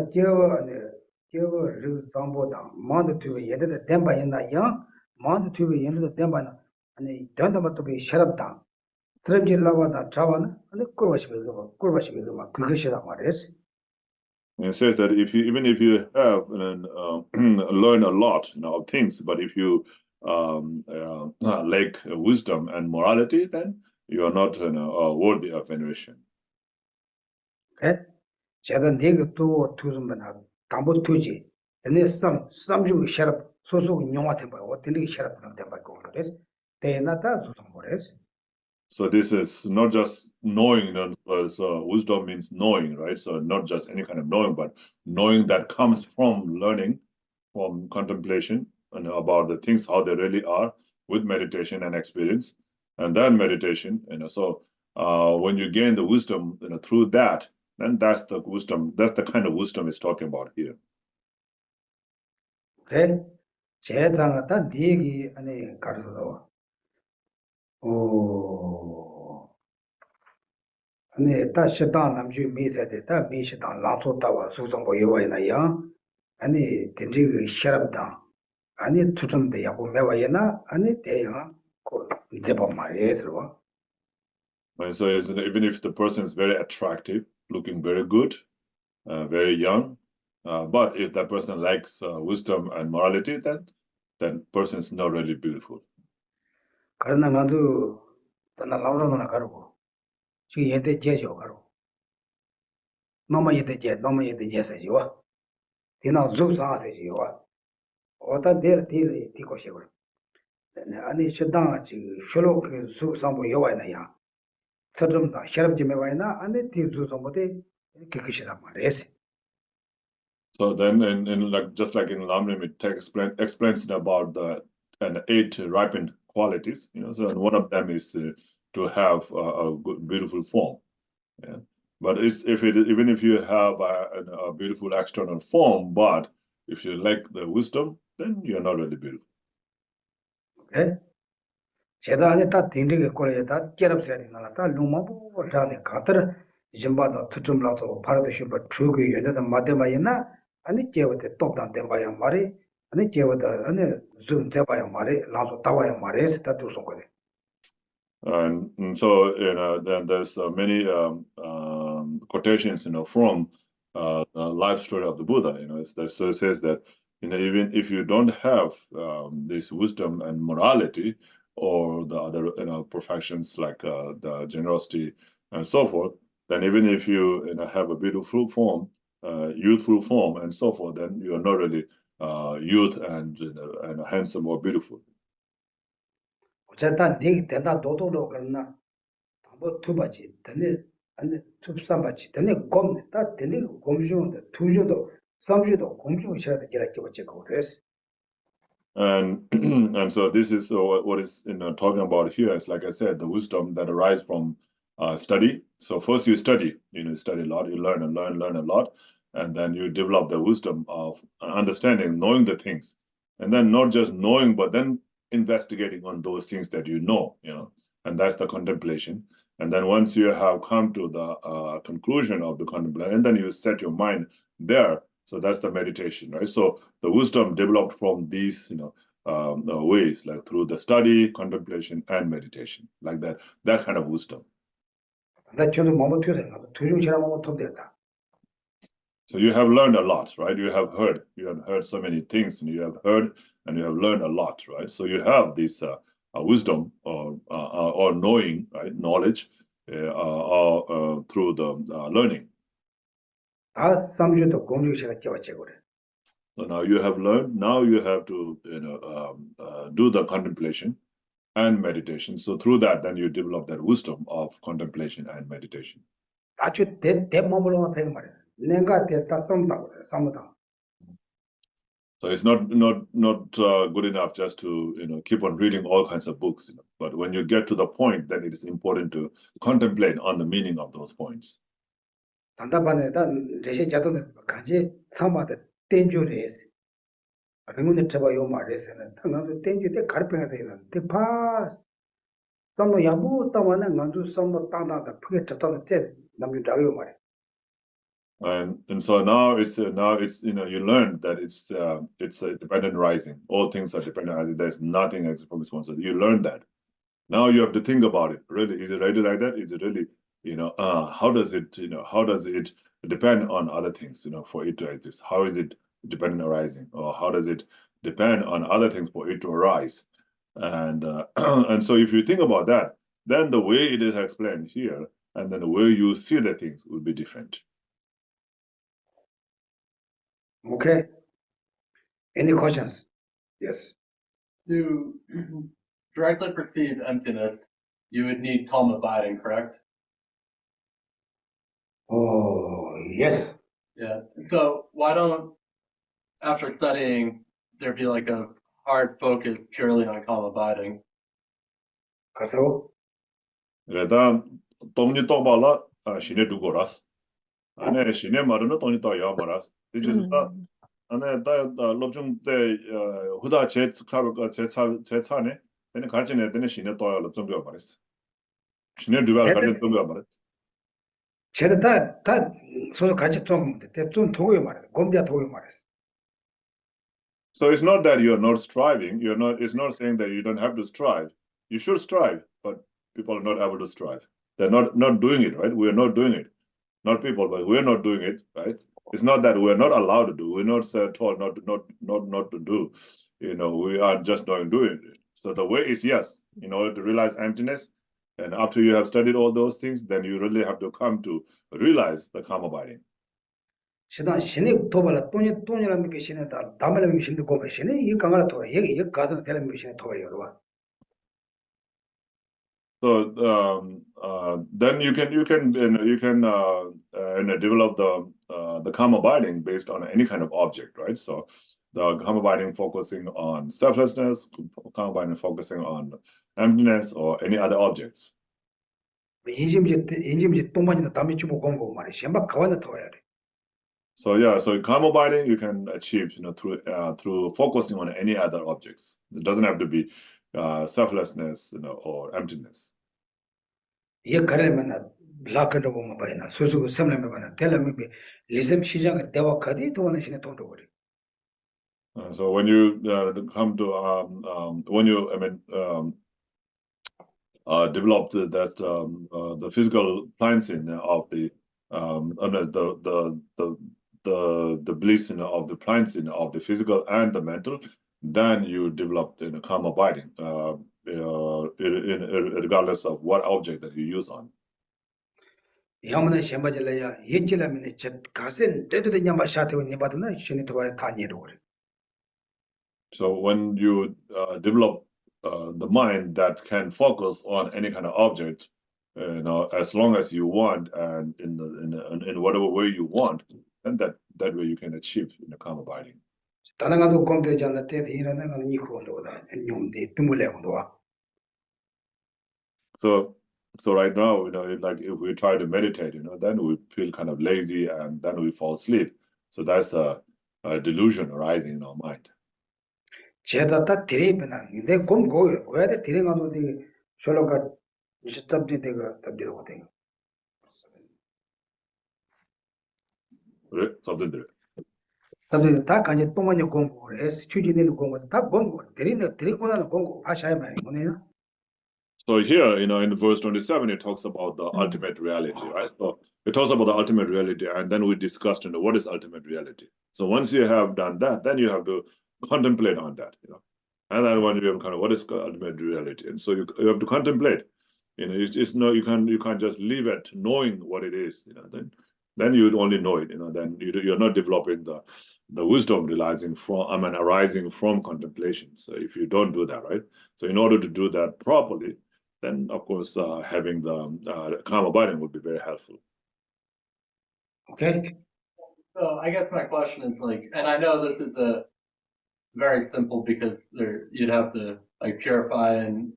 it says that even if you have learned a lot of things, but if you lack wisdom and morality, then you are not worthy of veneration. Okay. And there's some you shut up so what the shut up they not that. So this is not just knowing, so wisdom means knowing, right? So not just any kind of knowing, but knowing that comes from learning, from contemplation, and about the things, how they really are, with meditation and experience, and then meditation, so when you gain the wisdom, through that, then that's the wisdom, that's the kind of wisdom it's talking about here. Okay. 제장하다 네기 안에 가르쳐서 아니 다 시당 남주 미세대 다 미시당 라토다와 수정보 요와이나야 아니 된지그 셔럽다 아니 투좀데 야고 매와이나 아니 대야 고 제법 말이에요. And so even if the person is very attractive, looking very good, very young, but if that person lacks wisdom and morality, then that person is not really beautiful. 그러나 나도 나 라우라나 가르고 지금 얘대 제죠 가르고 너무 얘대 제세요. 디나 좀상하세요. 어다 될 디고 싶어. 아니 시당 지금 쇼록 수상보 요와이나야. 서점다 셔럽지 매와이나 안에 뒤주서 뭐데 그것이다 말이에요. So then, in like just like in Lamrim, it explains about the 8 ripened qualities. So and one of them is to have a good, beautiful form. Yeah. But even if you have a beautiful external form, but if you lack the wisdom, then you are not really beautiful. Okay. 제가 안에 다 딘리게 꼴에다 깨럽어야 되나 다 루마부 라네 가터 짐바도 투tum라도 바로도 슈퍼 추기 여자다 마데마이나 아니 제ව데 똑단 된바야 말이 아니 제व다 아니 좀 대바야 말이 라서 따와야 말이 스타트 소거래. And so then there's many quotations from the life story of the Buddha. It says that even if you don't have this wisdom and morality, or the other perfections like the generosity and so forth, then even if you have a beautiful form, youthful form and so forth, then you are not really youth and handsome or beautiful. 어쨌든 네 대다 노도로 그러나 뭐 투바지 되네 아니 투삼바지 되네 곰네 다 되네 곰주도 투주도 삼주도 곰주 쳐야 되게 어쩌고 그랬어. And and so this is what is talking about here is, like I said, the wisdom that arises from study. So first you study, study a lot, you learn a lot, and then you develop the wisdom of understanding, knowing the things, and then not just knowing, but then investigating on those things that you know, and that's the contemplation. And then once you have come to the conclusion of the contemplation, and then you set your mind there. So that's the meditation, right? So the wisdom developed from these, ways, like through the study, contemplation, and meditation, like that kind of wisdom. 나 저도 뭐 투세요. 투중처럼 뭐 톱됐다. So you have learned a lot, right? You have heard so many things, and you have heard and you have learned a lot, right? So you have this wisdom or knowing, right? Knowledge through the learning. 다 삼주도 공유시가 깨웠지 그래. So now you have learned. Now you have to do the contemplation and meditation. So through that, then you develop that wisdom of contemplation and meditation. 아주 대몸으로만 배운 말이야. 내가 됐다 쏜다고 그래. 쏜다. So it's not good enough just to keep on reading all kinds of books. But when you get to the point, then it is important to contemplate on the meaning of those points. 단답안에다 대신 자도는 가지 삼아다 땡주레스. 아무는 잡아 요 말에서는 당나도 땡주대 가르페가 되는 대파 썸노 야부 따만은 만주 썸노 따다다 크게 잡다는 때 남주 자요 말이야. And so now it's you learn that it's a dependent rising. All things are dependent rising. There's nothing except from responsibility. You learn that. Now you have to think about it. Really, is it really like that? Is it really how does it depend on other things for it to exist? How is it dependent arising, or how does it depend on other things for it to arise? And and so if you think about that, then the way it is explained here, and then the way you see the things will be different. Okay. Any questions? Yes. To directly perceive emptiness, you would need calm abiding, correct? Oh, yes. Yeah. So why don't, after studying, there be like a hard focus purely on calm abiding? 가서 그래다 동니 또발라 신에 두고라스. 안에 신에 말은 동니 또야 말아스. 디지스다 안에 다 롭중 때 후다 제차네. 내가 가진에 되는 신에 또야 롭중 거 말았어. 신에 두발 가진 거 말았어. 쟤도 다 서로 같이 좀 도구요 말이야. 곰비야 도구요 말했어. So it's not that you're not striving. It's not saying that you don't have to strive. You should strive, but people are not able to strive. They're not doing it, right? We're not doing it. Not people, but we're not doing it, right? It's not that we're not allowed to do. We're not told not to do. We are just not doing it. So the way is yes. In order to realize emptiness, and after you have studied all those things, then you really have to come to realize the calm abiding. 신은 신이 도발라 돈이라는 게 신이다. 담을 신도 고마 신이 이 강을 도와. 여기 가서 되는 신이 도와요, 여러분. So then you can develop the calm abiding based on any kind of object, right? So the calm abiding focusing on selflessness, calm abiding focusing on emptiness, or any other objects. 인심지 똥만이나 담이 주고 공부 말이야. 신박 가와나 도와야 돼. So yeah, so calm abiding you can achieve through focusing on any other objects. It doesn't have to be selflessness or emptiness. 이 가려면 라크도 보면 봐이나 소수고 섬내면 봐나 텔라면 리듬 시장을 대화 가디 도와는 신의 돈도 버리. So when you come to when you develop the physical cleansing of the bliss of the cleansing of the physical and the mental, then you develop calm abiding, regardless of what object that you use on. 야무나 셴바질래야 예질라면 저 가센 때도 냐마 샤테고 니바드나 신이 도와야 다니로 그래. So when you develop the mind that can focus on any kind of object, as long as you want and in whatever way you want, then that way you can achieve calm abiding. 다른 공대지 않는 때 이러는 건 이거로다. 뇽데 뜸을래고도. So right now, like if we try to meditate, then we feel kind of lazy and then we fall asleep. So that's a delusion arising in our mind. 제다다 드리면 내 공고 왜데 드리는 어디 솔로가 스탑디 되가 답디로 돼. 그래? something. 답디 다 간지 똥만이 공고를 해. 추진되는 공고 다 공고. 드리고나는 공고 하셔야 말이야. So here, in verse 27, it talks about the ultimate reality, right? So it talks about the ultimate reality, and then we discussed, what is ultimate reality. So once you have done that, then you have to contemplate on that, And then when you have kind of what is ultimate reality, and so you have to contemplate. It's no, you can't just leave it knowing what it is, Then you only know it, Then you're not developing the wisdom arising from contemplation. So if you don't do that, right? So in order to do that properly, then of course having the calm abiding would be very helpful. Okay. So I guess my question is and I know this is very simple because you'd have to purify and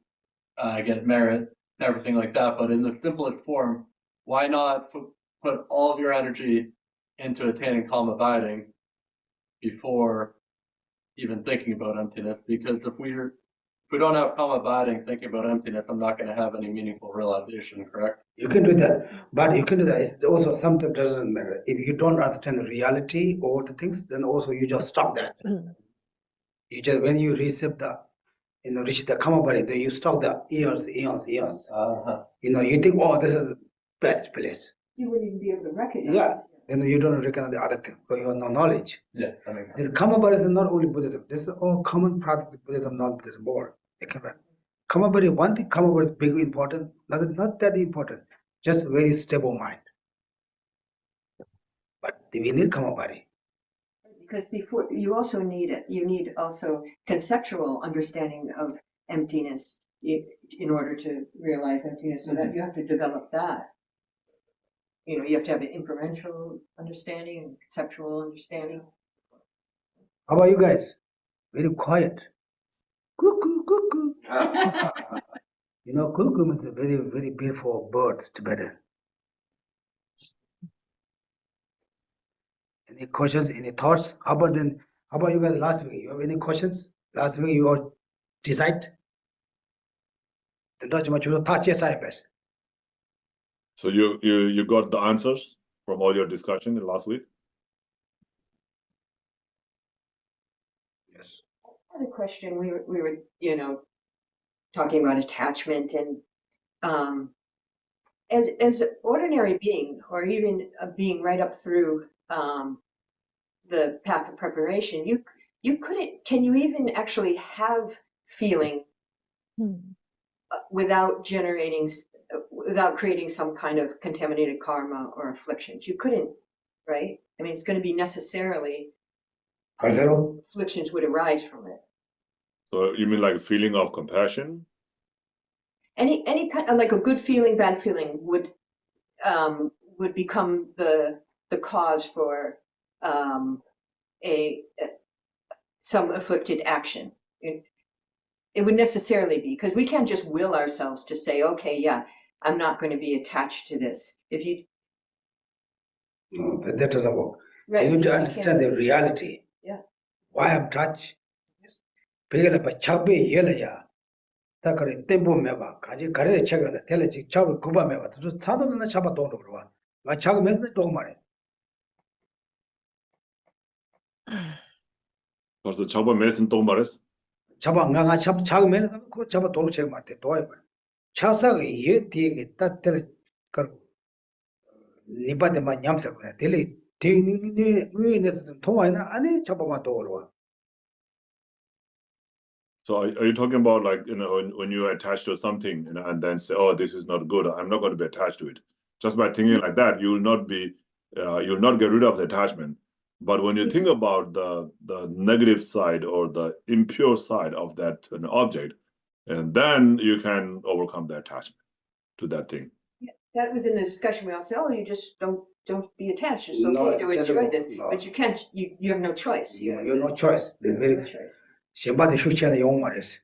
get merit and everything like that. But in the simplest form, why not put all of your energy into attaining calm abiding before even thinking about emptiness? Because if we don't have calm abiding thinking about emptiness, I'm not going to have any meaningful realization, correct? You can do that, but you can do that. It's also something doesn't matter. If you don't understand the reality or the things, then also you just stop that. You just when you receive the, reach the calm abiding, then you stop the eons. You think, oh, this is the best place. You wouldn't even be able to recognize. Yeah. Then you don't recognize the other thing, because you have no knowledge. Yeah, that makes sense. This calm abiding is not only Buddhism. This is all common practice of Buddhism, not Buddhism more. Calm abiding, one thing, calm abiding is big important, not that important, just very stable mind. But we need calm abiding. Because before you also need also conceptual understanding of emptiness in order to realize emptiness. So that you have to develop that. You have to have an inferential understanding and conceptual understanding. How about you guys? Very quiet. Cuckoo, cuckoo. Cuckoo is a very, very beautiful bird, Tibetan. Any questions, any thoughts? How about you guys last week? You have any questions? Last week you all decide? So you got the answers from all your discussion in last week? Yes. Another question, we were talking about attachment and as an ordinary being, or even a being right up through the path of preparation, you couldn't. Can you even actually have feeling without creating some kind of contaminated karma or afflictions? You couldn't, right? I mean, it's going to be necessarily afflictions would arise from it. So you mean like feeling of compassion? Any kind of like a good feeling, bad feeling would become the cause for some afflicted action. It would necessarily be, because we can't just will ourselves to say, okay, yeah, I'm not going to be attached to this. No, that doesn't work. Right, you need to understand the reality. Yeah. Why I'm touched? tempo meba 가지 가래 책을 텔레지 잡을 구바 meba 또 사도는 잡아 도로 그러와 나 작으면 또 말해 벌써 잡아 매선 또 말했어 잡아 나가 작으면 그 잡아 도로 책 말대 도와요 차사가 예 뒤에 딱 텔레 그 니바데만 냠서 그래 텔레 뒤에 위에는 통화이나 안에 잡아만 도로 So are you talking about like, when you attach to something, and then say, oh, this is not good, I'm not going to be attached to it. Just by thinking like that, you'll not get rid of the attachment. But when you think about the negative side or the impure side of that object, and then you can overcome the attachment to that thing. Yeah, that was in the discussion. We all said, "Oh, you just don't be attached. It's okay to enjoy this, but you can't. You have no choice. You have no choice. No choice. 신바디 슈치의 용 말이지.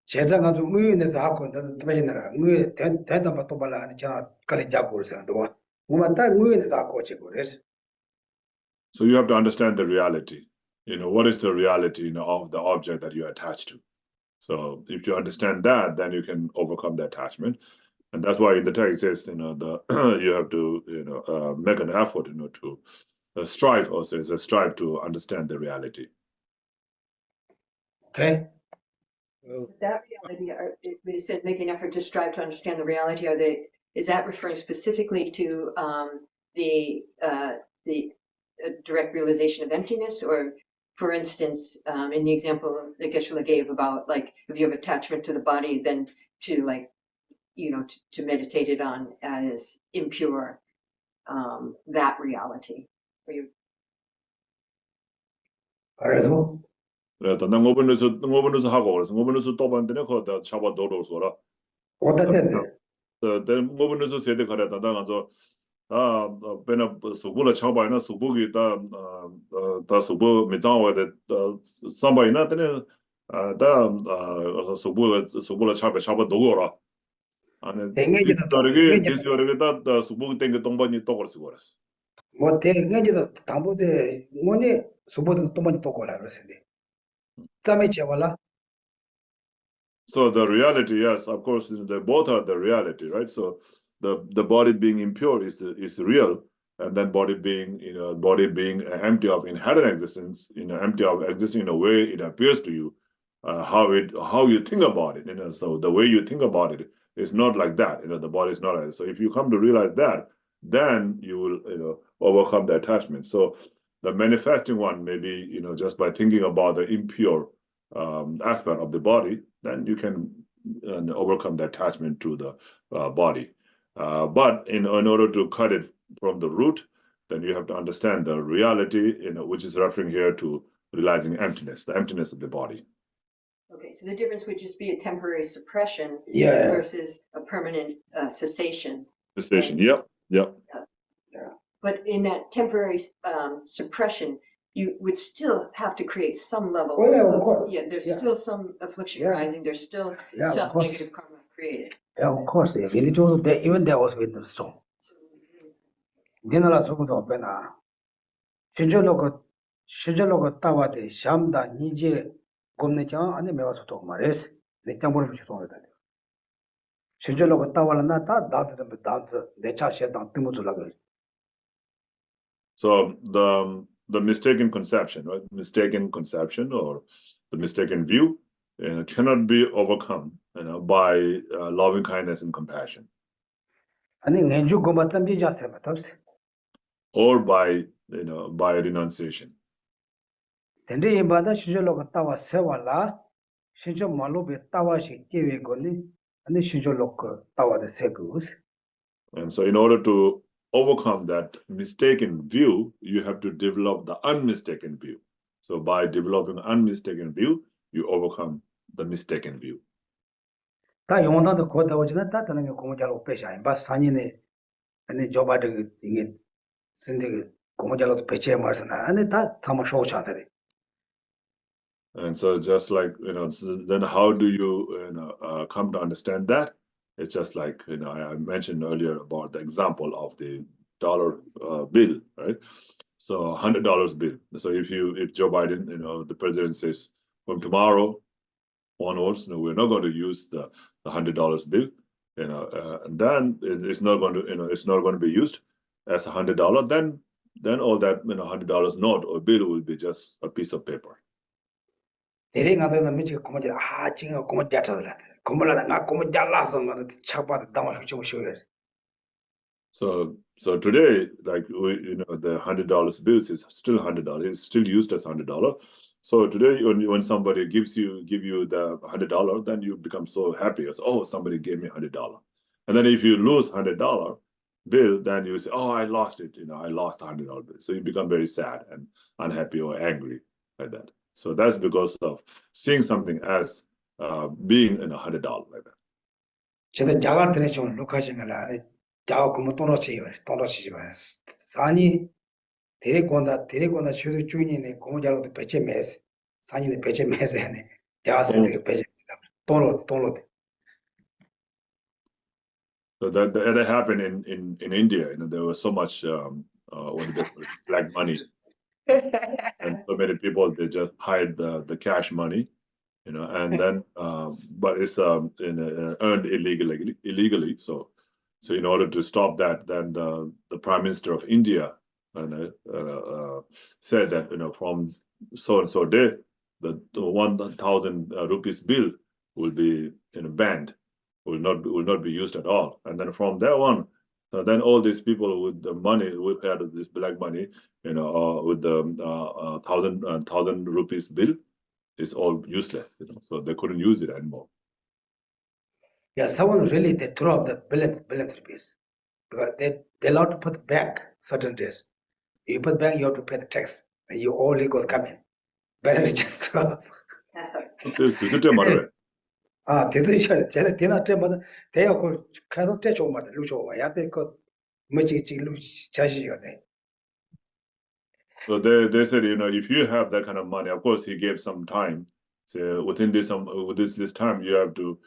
제가 가지고 의원에서 하고 나는 의원 대단한 또 발라 아니 제가 깔리 잡고 그래서 또 뭐만 딱 의원에서 하고 지고 그래서. So you have to understand the reality. What is the reality, of the object that you attach to. So if you understand that, then you can overcome the attachment. And that's why in the text it says, you have to, make an effort, to strive. Also, it's a strive to understand the reality. Okay. That reality, when it says make an effort to strive to understand the reality, is that referring specifically to the direct realization of emptiness, or, for instance, in the example that Geshe gave about, like, if you have attachment to the body, then to, like, to meditate it on as impure, that reality. 그래서 나 ngobunus 하고 그래서 ngobunus 또 반대네 거다 잡아 놓으소라. 어떤데? ngobunus 세대 가려다 나가서 베나 수고를 쳐봐이나 수고기 다 수고 미장와데 삼바이나 때는 수고를 잡아 놓으라. 아니 대게지도 다 수고 땡게 동반이 또 그랬어. 뭐 대게지도 담보대 뭐니 수보도 또 많이 또 거라 그랬는데. 땀에 제발라. So the reality, yes, of course, they both are the reality, right? So the body being impure is real, and then body being empty of inherent existence, empty of existing in a way it appears to you, how you think about it. So the way you think about it is not like that. The body is not like that. So if you come to realize that, then you will overcome the attachment. So the manifesting one, maybe just by thinking about the impure aspect of the body, then you can overcome the attachment to the body. But in order to cut it from the root, then you have to understand the reality, which is referring here to realizing emptiness, the emptiness of the body. Okay, so the difference would just be a temporary suppression versus a permanent cessation. Cessation, yep. But in that temporary suppression, you would still have to create some level of course. There's still some affliction rising, there's still some negative karma created. Yeah, of course. If you do that, even there was with the strong. Dinala Sukudo Bena. Shijalogo Tawade, Shamda, Nije, Gomneja, and the Mewasoto Mares, the Tamur Shitoda. Shijalogo Tawalanata, that the Chashet on Timutulaga. So the mistaken conception, right? Mistaken conception or the mistaken view cannot be overcome by loving kindness and compassion. Or by renunciation. And so in order to overcome that mistaken view, you have to develop the unmistaken view. So by developing unmistaken view, you overcome the mistaken view. And so just like, then how do you come to understand that? It's just like, I mentioned earlier about the example of the dollar bill, right? So $100 bill. So if Joe Biden, the president says from tomorrow onwards, we're not going to use the $100 bill, and then it's not going to be used as $100. Then all that $100 note or bill will be just a piece of paper. So today, like the $100 bills is still $100. It's still used as $100. So today, when somebody give you the $100, then you become so happy. Oh, somebody gave me $100. And then if you lose $100, bill, then you say, oh, I lost it, I lost $100 bill. So you become very sad and unhappy or angry like that. So that's because of seeing something as being in $100 like that. 제가 자갈 때는 좀 녹화하신 거라 자고 그뭐 떨어지지만 산이 데리고나 주도 주인이네 공자로도 배째 매서 산이네 배째 매서 하네 자가서 되게 배째 떨어 So that happened in India. There was so much black money, and so many people they just hide the cash money, and then but it's earned illegally. So in order to stop that, then the Prime Minister of India said that from so and so day the 1,000 rupees bill will be banned. Will not be used at all. And then from there on, then all these people with the money, with this black money, with the 1,000 rupees bill, is all useless. So they couldn't use it anymore. Yeah, someone really they throw up the philanthropies because they allowed to put back certain days. You put back, you have to pay the tax, and you only go come in. Better just throw up. 대도시에 제가 대나 때마다 대야 그 가서 때 좋은 말들 루쇼 야때 그 뭐지 지금 자시가 돼. So they said, if you have that kind of money, of course he gave some time. So within this time you have to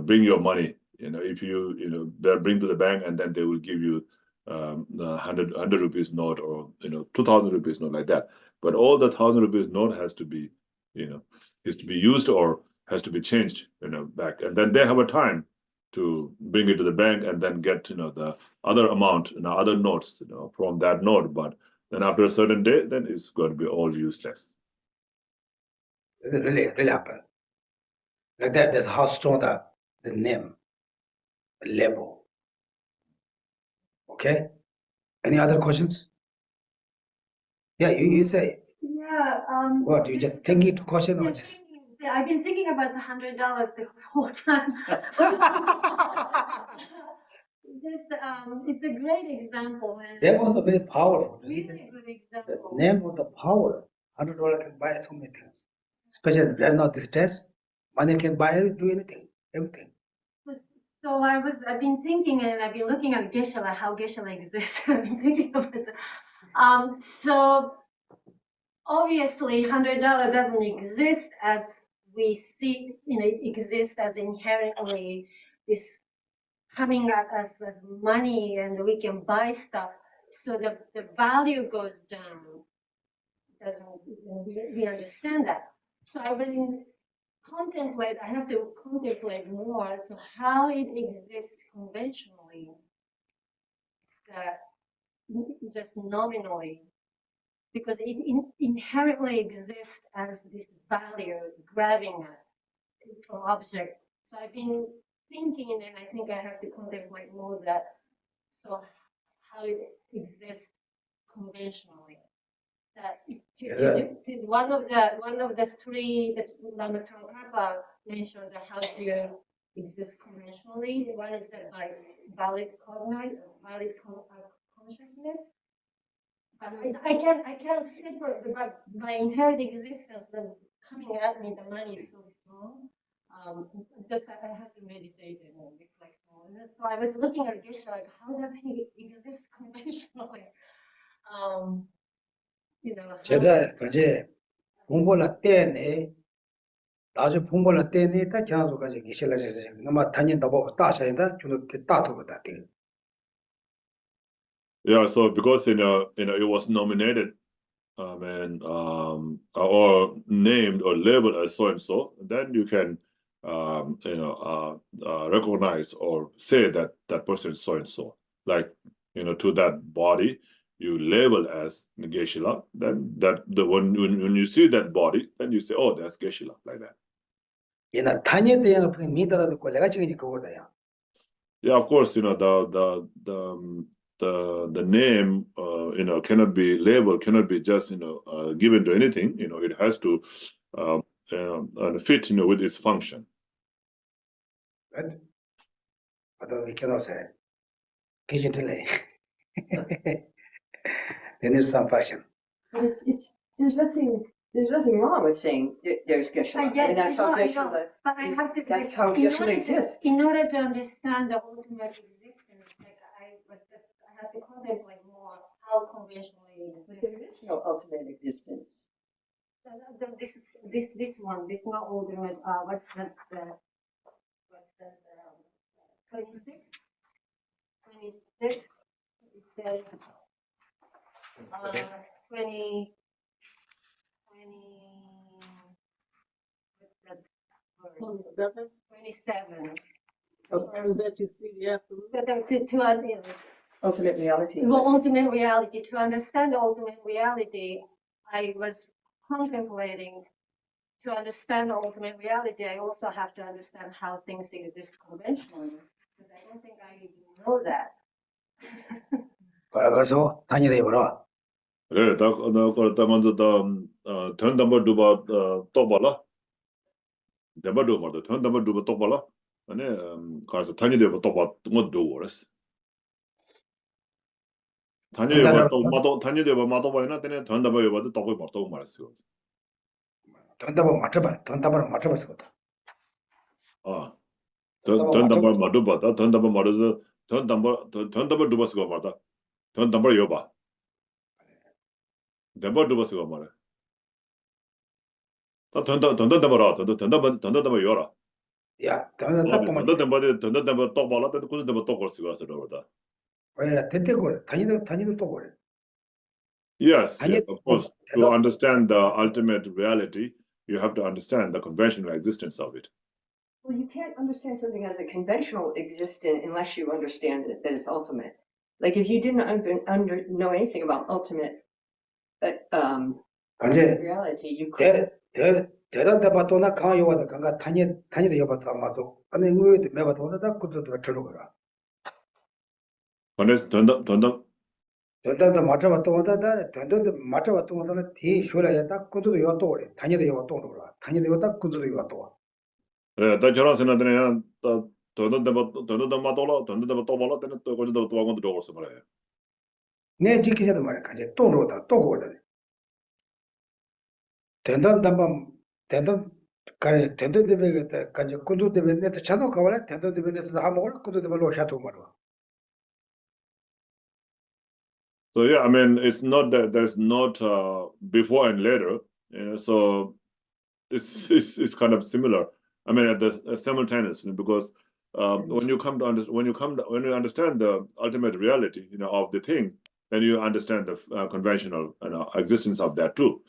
bring your money. If you bring to the bank and then they will give you the 100 rupees note or 2,000 rupees note like that. But all the 1,000 rupees note has to be is to be used or has to be changed back, and then they have a time to bring it to the bank and then get the other amount other notes from that note. But then after a certain day, then it's going to be all useless. It really happen like that. That's how strong the name level. Okay, any other questions? Yeah, you say. Yeah. What you just thinking to question or just? I've been thinking about the $100 the whole time. It's a great example. That was a very powerful. Really good example. The name of the power. $100 can buy so many things. Especially right now this test, money can buy do anything, everything. So I've been thinking and I've been looking at Geshe, how Geshe exists. I've been thinking about it. So obviously $100 doesn't exist as we see, it exists as inherently this coming at us as money and we can buy stuff. So the value goes down. We understand that. So I really I have to contemplate more so how it exists conventionally, just nominally, because it inherently exists as this value grabbing us from object. So I've been thinking, and I think I have to contemplate more that. So how it exists conventionally. One of the three that Lama Tsongkhapa mentioned how to exist conventionally. One is that by valid consciousness. But I can't separate by inherent existence. Then coming at me, the money is so strong. Just I have to meditate and reflect on it. So I was looking at Geshe, like how does he exist conventionally? 제가 그제 공부를 때네 나중에 공부를 때네 딱 지나서까지 계실라서 아마 다닌다 보고 따셔야 주로 따도다 돼. Yeah, so because it was nominated or named or labeled as so and so, then you can recognize or say that that person is so and so. Like to that body you label as Geshe-la, then when you see that body, then you say, oh, that's Geshe-la, like that. Yeah, of course, the name cannot be labeled, cannot be just given to anything. It has to fit with its function. But we cannot say Geshe Tenley. Then there's some fashion. But it's there's nothing wrong with saying there's Geshe. I mean, that's how Geshe. But I have to. That's how Geshe exists. In order to understand the ultimate existence, like I have to contemplate more how conventionally There is no ultimate existence. This one, this not ultimate. What's that? 26. 26. It says 20. What's that? 27. Where is that you see the absolute? Ultimate reality. Well, ultimate reality. To understand the ultimate reality, I was contemplating. To understand the ultimate reality, I also have to understand how things exist conventionally. Because I don't think I know that. 그래서 다니대 보라. 그래, 나 먼저 던 넘버 두바 또 봐라. 넘버 두 봐도 던 넘버 두바 또 봐라. 아니, 가서 다니대 또 봐. 뭐 두고랬어. 다니대 또 마도 다니대 마도 봐이나 되네. 던 넘버 봐도 또 봐. 또 말했어. 던다버 맞춰봐. 던다버 맞춰봤어. 던 넘버 마도 봐다. 던 넘버 말아서 던 넘버 두바스가 봐다. 던 넘버 여봐. 넘버 두바스가 말해. 던 넘버라. 던 넘버 여라. 야, 던 넘버 또 봐라. 그 넘버 또 걸스가 그러다. 왜 대대고 다니도 또 그래. Yes, of course. To understand the ultimate reality, you have to understand the conventional existence of it. Well, you can't understand something as a conventional existence unless you understand it, that it's ultimate. Like if you didn't know anything about ultimate reality, you couldn't. 대단다 봐도나 강요하다 강가 다니도 여봐도 아마도 아니 의외도 매봐도 다 그것도 들어거라. 근데 던던도 맞춰봤다 오다다 던던도 맞춰봤다 오다나 뒤 쇼라야 딱 그것도 여또 오래. 다니도 여또 오라. 다니도 여다 그것도 여또. 그래, 나 저런 생각들은 던던도 맞돌아. 던던도 또 봐라. 또 거기도 또 하고 들어올서 말이야. 내 지키자도 말이야. 가지 또 오다 또 오다. 던던 가래 던던데베게 가지 그것도 내도 차도 가버려. 던던데베에서 다 먹을 그것도 말로 샤도 말어. So yeah, I mean, it's not that there's not before and later, you know. So it's kind of similar. I mean, at the simultaneous, you know, because when you understand the ultimate reality, you know, of the thing, then you understand the conventional, you know, existence of that too.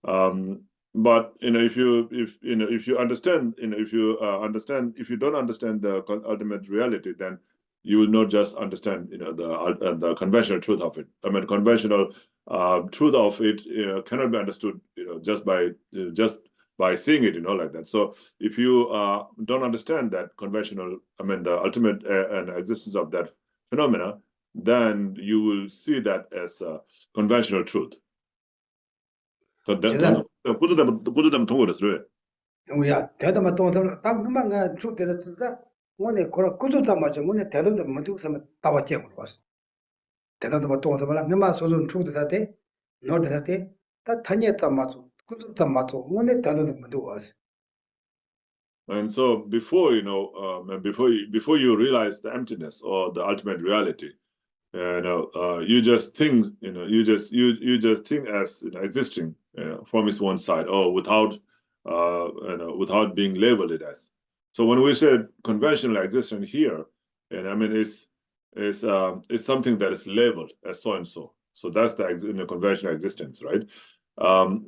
But you know, if you understand, you know, if you don't understand the ultimate reality, then you will not just understand, you know, the conventional truth of it. I mean, conventional truth of it cannot be understood, you know, just by seeing it, you know, like that. So if you don't understand that conventional, I mean, the ultimate and existence of that phenomena, then you will see that as conventional truth. So that 그도 통과됐어요. 우리야 대도만 또 딱 그만 가 죽대다 오늘 그것도 다 맞아. 오늘 대도도 못 두서면 따왔지 그러었어. 대도도 또 오늘 그만 소존 죽대다대 노대다대 다 다니었다 맞아. 그것도 다 맞아. 오늘 대도도 못 두었어. And so before, you know, before you realize the emptiness or the ultimate reality, you know, you just think, you know, you just think as, you know, existing, you know, from its one side, or without, you know, without being labeled it as. So when we say conventional existence here, and I mean, it's something that is labeled as so and so. So that's the conventional existence, right?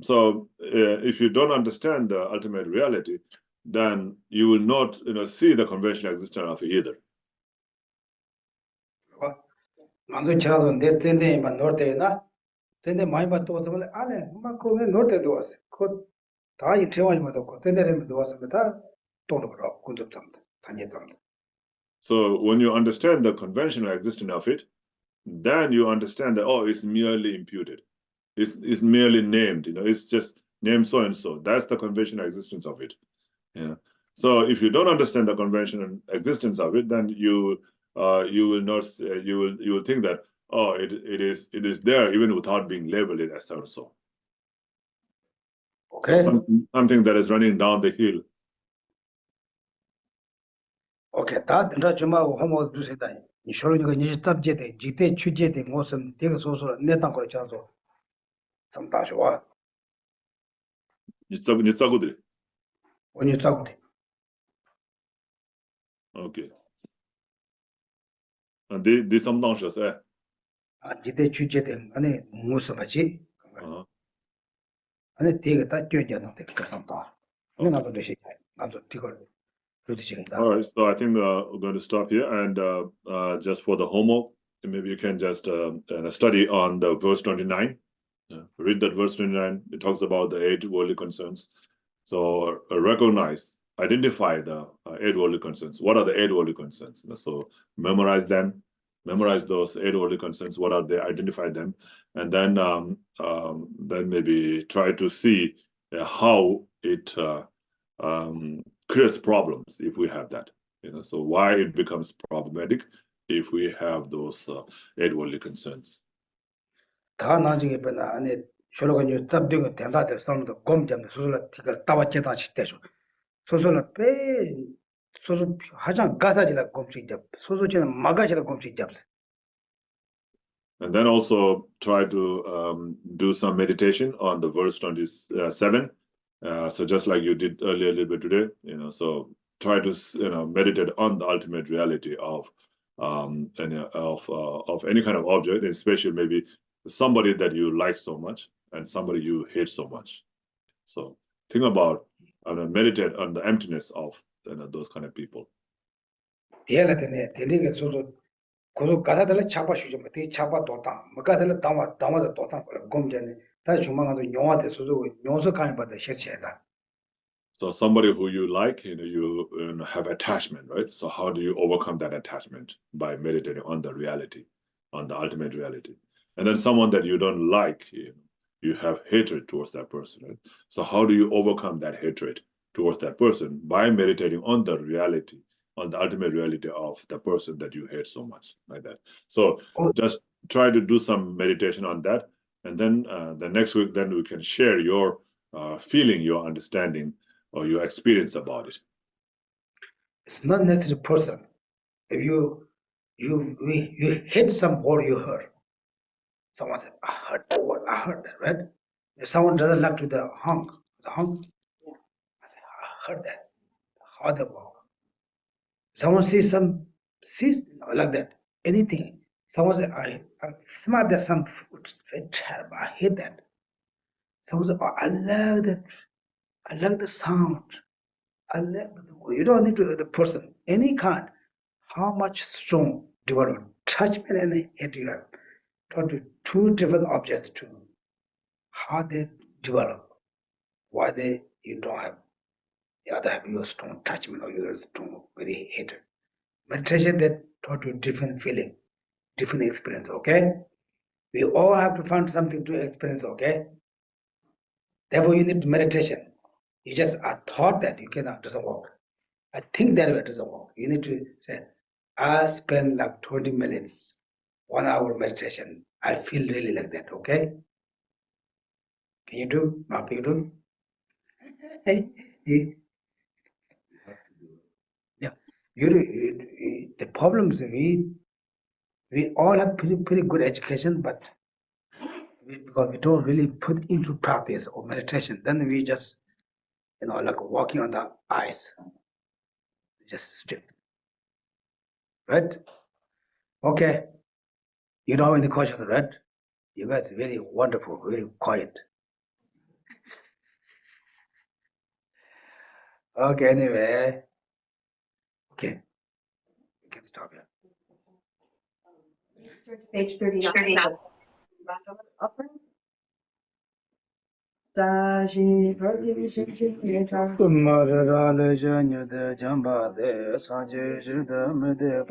So if you don't understand the ultimate reality, then you will not, you know, see the conventional existence of it either. 만두 지나도 내 텐데만 놀때나 텐데 많이 봤다 오서면 안에 막 거기 놀때도 왔어. 그다 이 태원이마다 그 텐데를 놓았으면 다 돈을 벌어. 군접답니다. 다녔답니다. So when you understand the conventional existence of it, then you understand that, oh, it's merely imputed. It's merely named, you know, it's just named so and so. That's the conventional existence of it. Yeah. So if you don't understand the conventional existence of it, then you you will not you will think that, oh, it is there even without being labeled it as so and so. Okay. So something that is running down the hill. Okay, that Rajuma homo do say that. You show you can stop jetting, jite chujetting, awesome, take a social netanko chanzo. Some tashua Nitsagudri. when you talk. Okay. And this some nonsense, eh? Jite chujetting, and a musamachi, and a take that judge not take some tar. No, not the shit. Not the tickle. All right, so I think we're going to stop here, and just for the homework, maybe you can just study on the verse 29. Read that verse 29. It talks about the 8 worldly concerns. So recognize, identify the 8 worldly concerns. What are the 8 worldly concerns? So memorize them. Memorize those 8 worldly concerns. What are they? Identify them, and then maybe try to see how it creates problems if we have that. So why it becomes problematic if we have those 8 worldly concerns. 다 나중에 보나 안에 쇼로가 요 잡되고 된다들 사람도 곰잡는 소설을 티가 따와째다 시대죠. 소설을 빼 소설 하장 가사지라 곰씩 잡. 소설지는 마가지라 곰씩 잡. And then also try to do some meditation on the verse 27. So just like you did earlier a little bit today, so try to meditate on the ultimate reality of any kind of object, especially maybe somebody that you like so much and somebody you hate so much. So think about and meditate on the emptiness of those kind of people. 대야라더니 대리가 소소 고소 가사들 잡아 주죠. 대 잡아 도다. 뭐가들 담아서 도다. 곰전에 다 주망하도 용화돼 소소 용서 가는 바다 셔치다. So somebody who you like, you have attachment, right? So how do you overcome that attachment? By meditating on the reality, on the ultimate reality. And then someone that you don't like, you have hatred towards that person, right? So how do you overcome that hatred towards that person? By meditating on the reality, on the ultimate reality of the person that you hate so much, like that. So just try to do some meditation on that. And then the next week, then we can share your feeling, your understanding, or your experience about it. It's not necessarily person. If you hit some word you heard. Someone said, I heard that word, I heard that, right? If someone doesn't like to the honk, I said, I heard that. How the word. Someone sees like that, anything. Someone said, I smell that some food, it's very terrible, I hate that. Someone said, oh, I love that. I like the sound. You don't need to the person, any kind. How much strong development, attachment and hate you have. Two different objects to how they develop, why you don't have, the other have your strong attachment or your strong very hatred. Meditation that taught you different feeling, different experience, okay? We all have to find something to experience, okay? Therefore you need meditation. You just are thought that you cannot, doesn't work. I think that way it doesn't work. You need to say, I spend like 20 minutes, 1 hour meditation. I feel really like that, okay? Can you do? Mark, can you do? Yeah. The problem is we all have pretty good education, but because we don't really put into practice or meditation, then we just, like walking on the ice, just strip. Right? Okay. You don't have any questions, right? You guys are very wonderful, very quiet. Okay, anyway. Okay. You can stop here. Page 39. Upper. Saji Kumarale janya de jamba de saje jida me de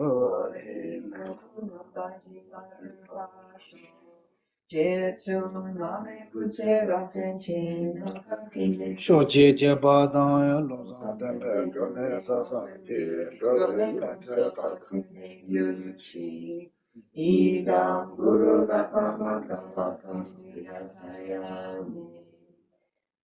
Jetsun Mame Kutse Raten Chin Nakati. Sho je je ba dang ya lo sa den be gyo ne sa sa je do le me te ta kan Yuchi. Idam Guru Ratamakamakamayatayami.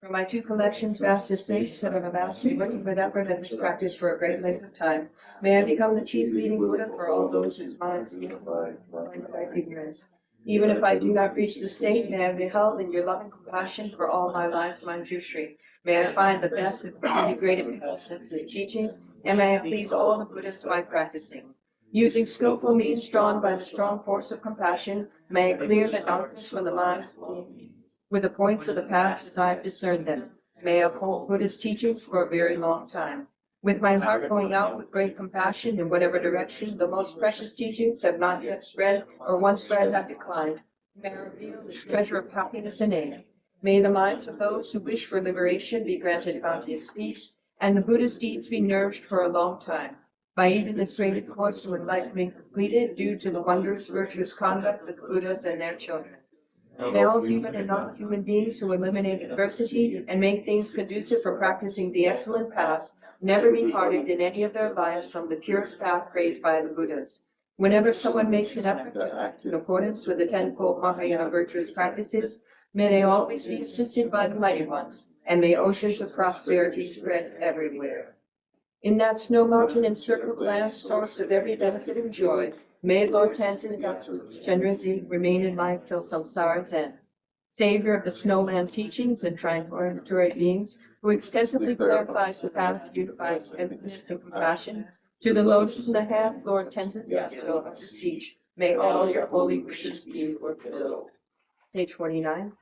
From my two collections, vast estates that have amassed me working with effort and this practice for a great length of time, may I become the chief leading Buddha for all those whose minds are blind by ignorance. Even if I do not reach the state, may I be held in your loving compassion for all my life's manjushri. May I find the best of integrated concepts and teachings, and may I please all the Buddhists by practicing. Using skillful means drawn by the strong force of compassion, may I clear the darkness from the mind with the points of the paths as I have discerned them. May I uphold Buddhist teachings for a very long time. With my heart going out with great compassion in whatever direction the most precious teachings have not yet spread or once spread have declined, may I reveal this treasure of happiness and aid. May the minds of those who wish for liberation be granted bounteous peace, and the Buddha's deeds be nourished for a long time. By even this great course of enlightenment completed due to the wondrous virtuous conduct of the Buddhas and their children. May all human and non-human beings who eliminate adversity and make things conducive for practicing the excellent paths never be parted in any of their lives from the purest path praised by the Buddhas. Whenever someone makes an effort to act in accordance with the tenfold Mahayana virtuous practices, may they always be assisted by the mighty ones, and may oceans of prosperity spread everywhere. In that snow mountain encircled land, source of every benefit and joy, may Lord Tenzin Chenrezig remain in life till samsara's end. Savior of the snowland teachings and triumphatory beings, who extensively clarifies the path to unifies emptiness and compassion, to the lotus in the hand, Lord Tenzin Gyatso, I beseech, may all your holy wishes be fulfilled. Page 49.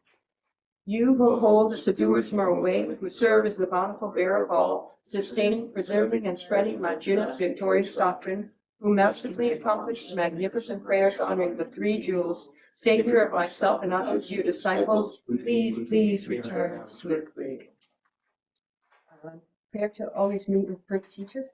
You who hold the subduers from our way, who serve as the bountiful bearer of all, sustaining, preserving, and spreading Manjuna's victorious doctrine, who masterfully accomplished magnificent prayers honoring the three jewels, Savior of myself and others, your disciples, please return swiftly. Prepare to always meet with perfect teachers.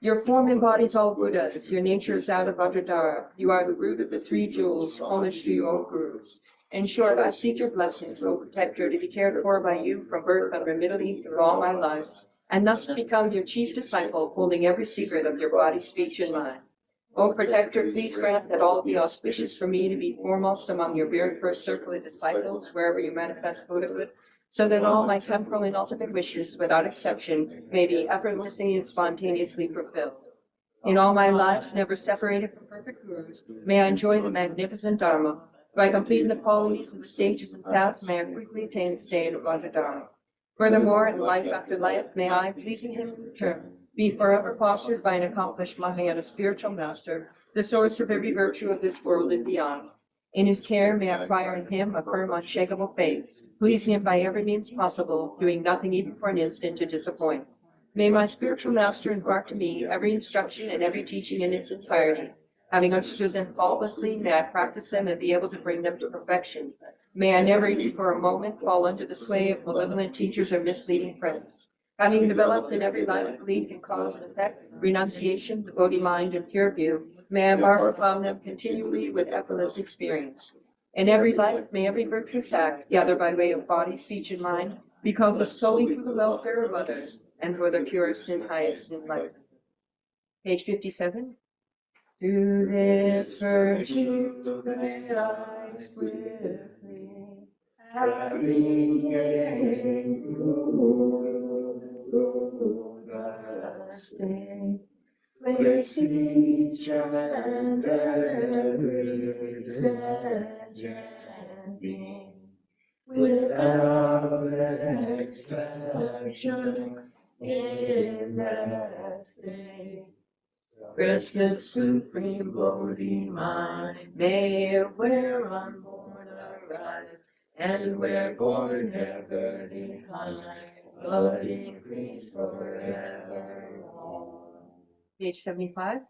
Your form embodies all Buddhas. Your nature is out of Vajradhara. You are the root of the three jewels. Homage to you, O Gurus. In short, I seek your blessings, O Protector, to be cared for by you from birth under Middle East through all my lives, and thus become your chief disciple, holding every secret of your body, speech, and mind. O Protector, please grant that all be auspicious for me to be foremost among your very first circle of disciples, wherever you manifest Buddhahood, so that all my temporal and ultimate wishes, without exception, may be effortlessly and spontaneously fulfilled. In all my lives, never separated from perfect gurus, may I enjoy the magnificent Dharma. By completing the qualities of the stages and paths, may I quickly attain the state of Vajradhara. Furthermore, in life after life, may I, pleasing him in return, be forever fostered by an accomplished Mahayana spiritual master, the source of every virtue of this world and beyond. In his care, may I acquire in him a firm, unshakable faith, pleasing him by every means possible, doing nothing even for an instant to disappoint. May my spiritual master impart to me every instruction and every teaching in its entirety. Having understood them faultlessly, may I practice them and be able to bring them to perfection. May I never even for a moment fall under the sway of malevolent teachers or misleading friends. Having developed in every line of belief in cause and effect, renunciation, devotee mind, and pure view, may I embark upon them continually with effortless experience. In every life, may every virtuous act, gather by way of body, speech, and mind, be caused solely for the welfare of others and for the purest and highest enlightenment. Page 57. To this virtue may I swiftly, having gained Buddha state, place each and every sentient being without exception in that state. Rest the supreme Bodhi mind, may where unborn arise, and where born never decline, but increase forevermore. Page 75.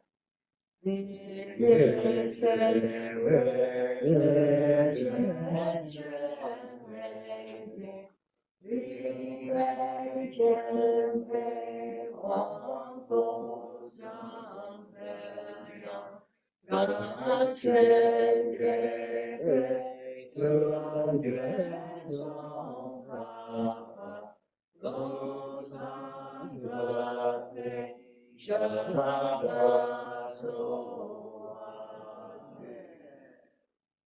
Shara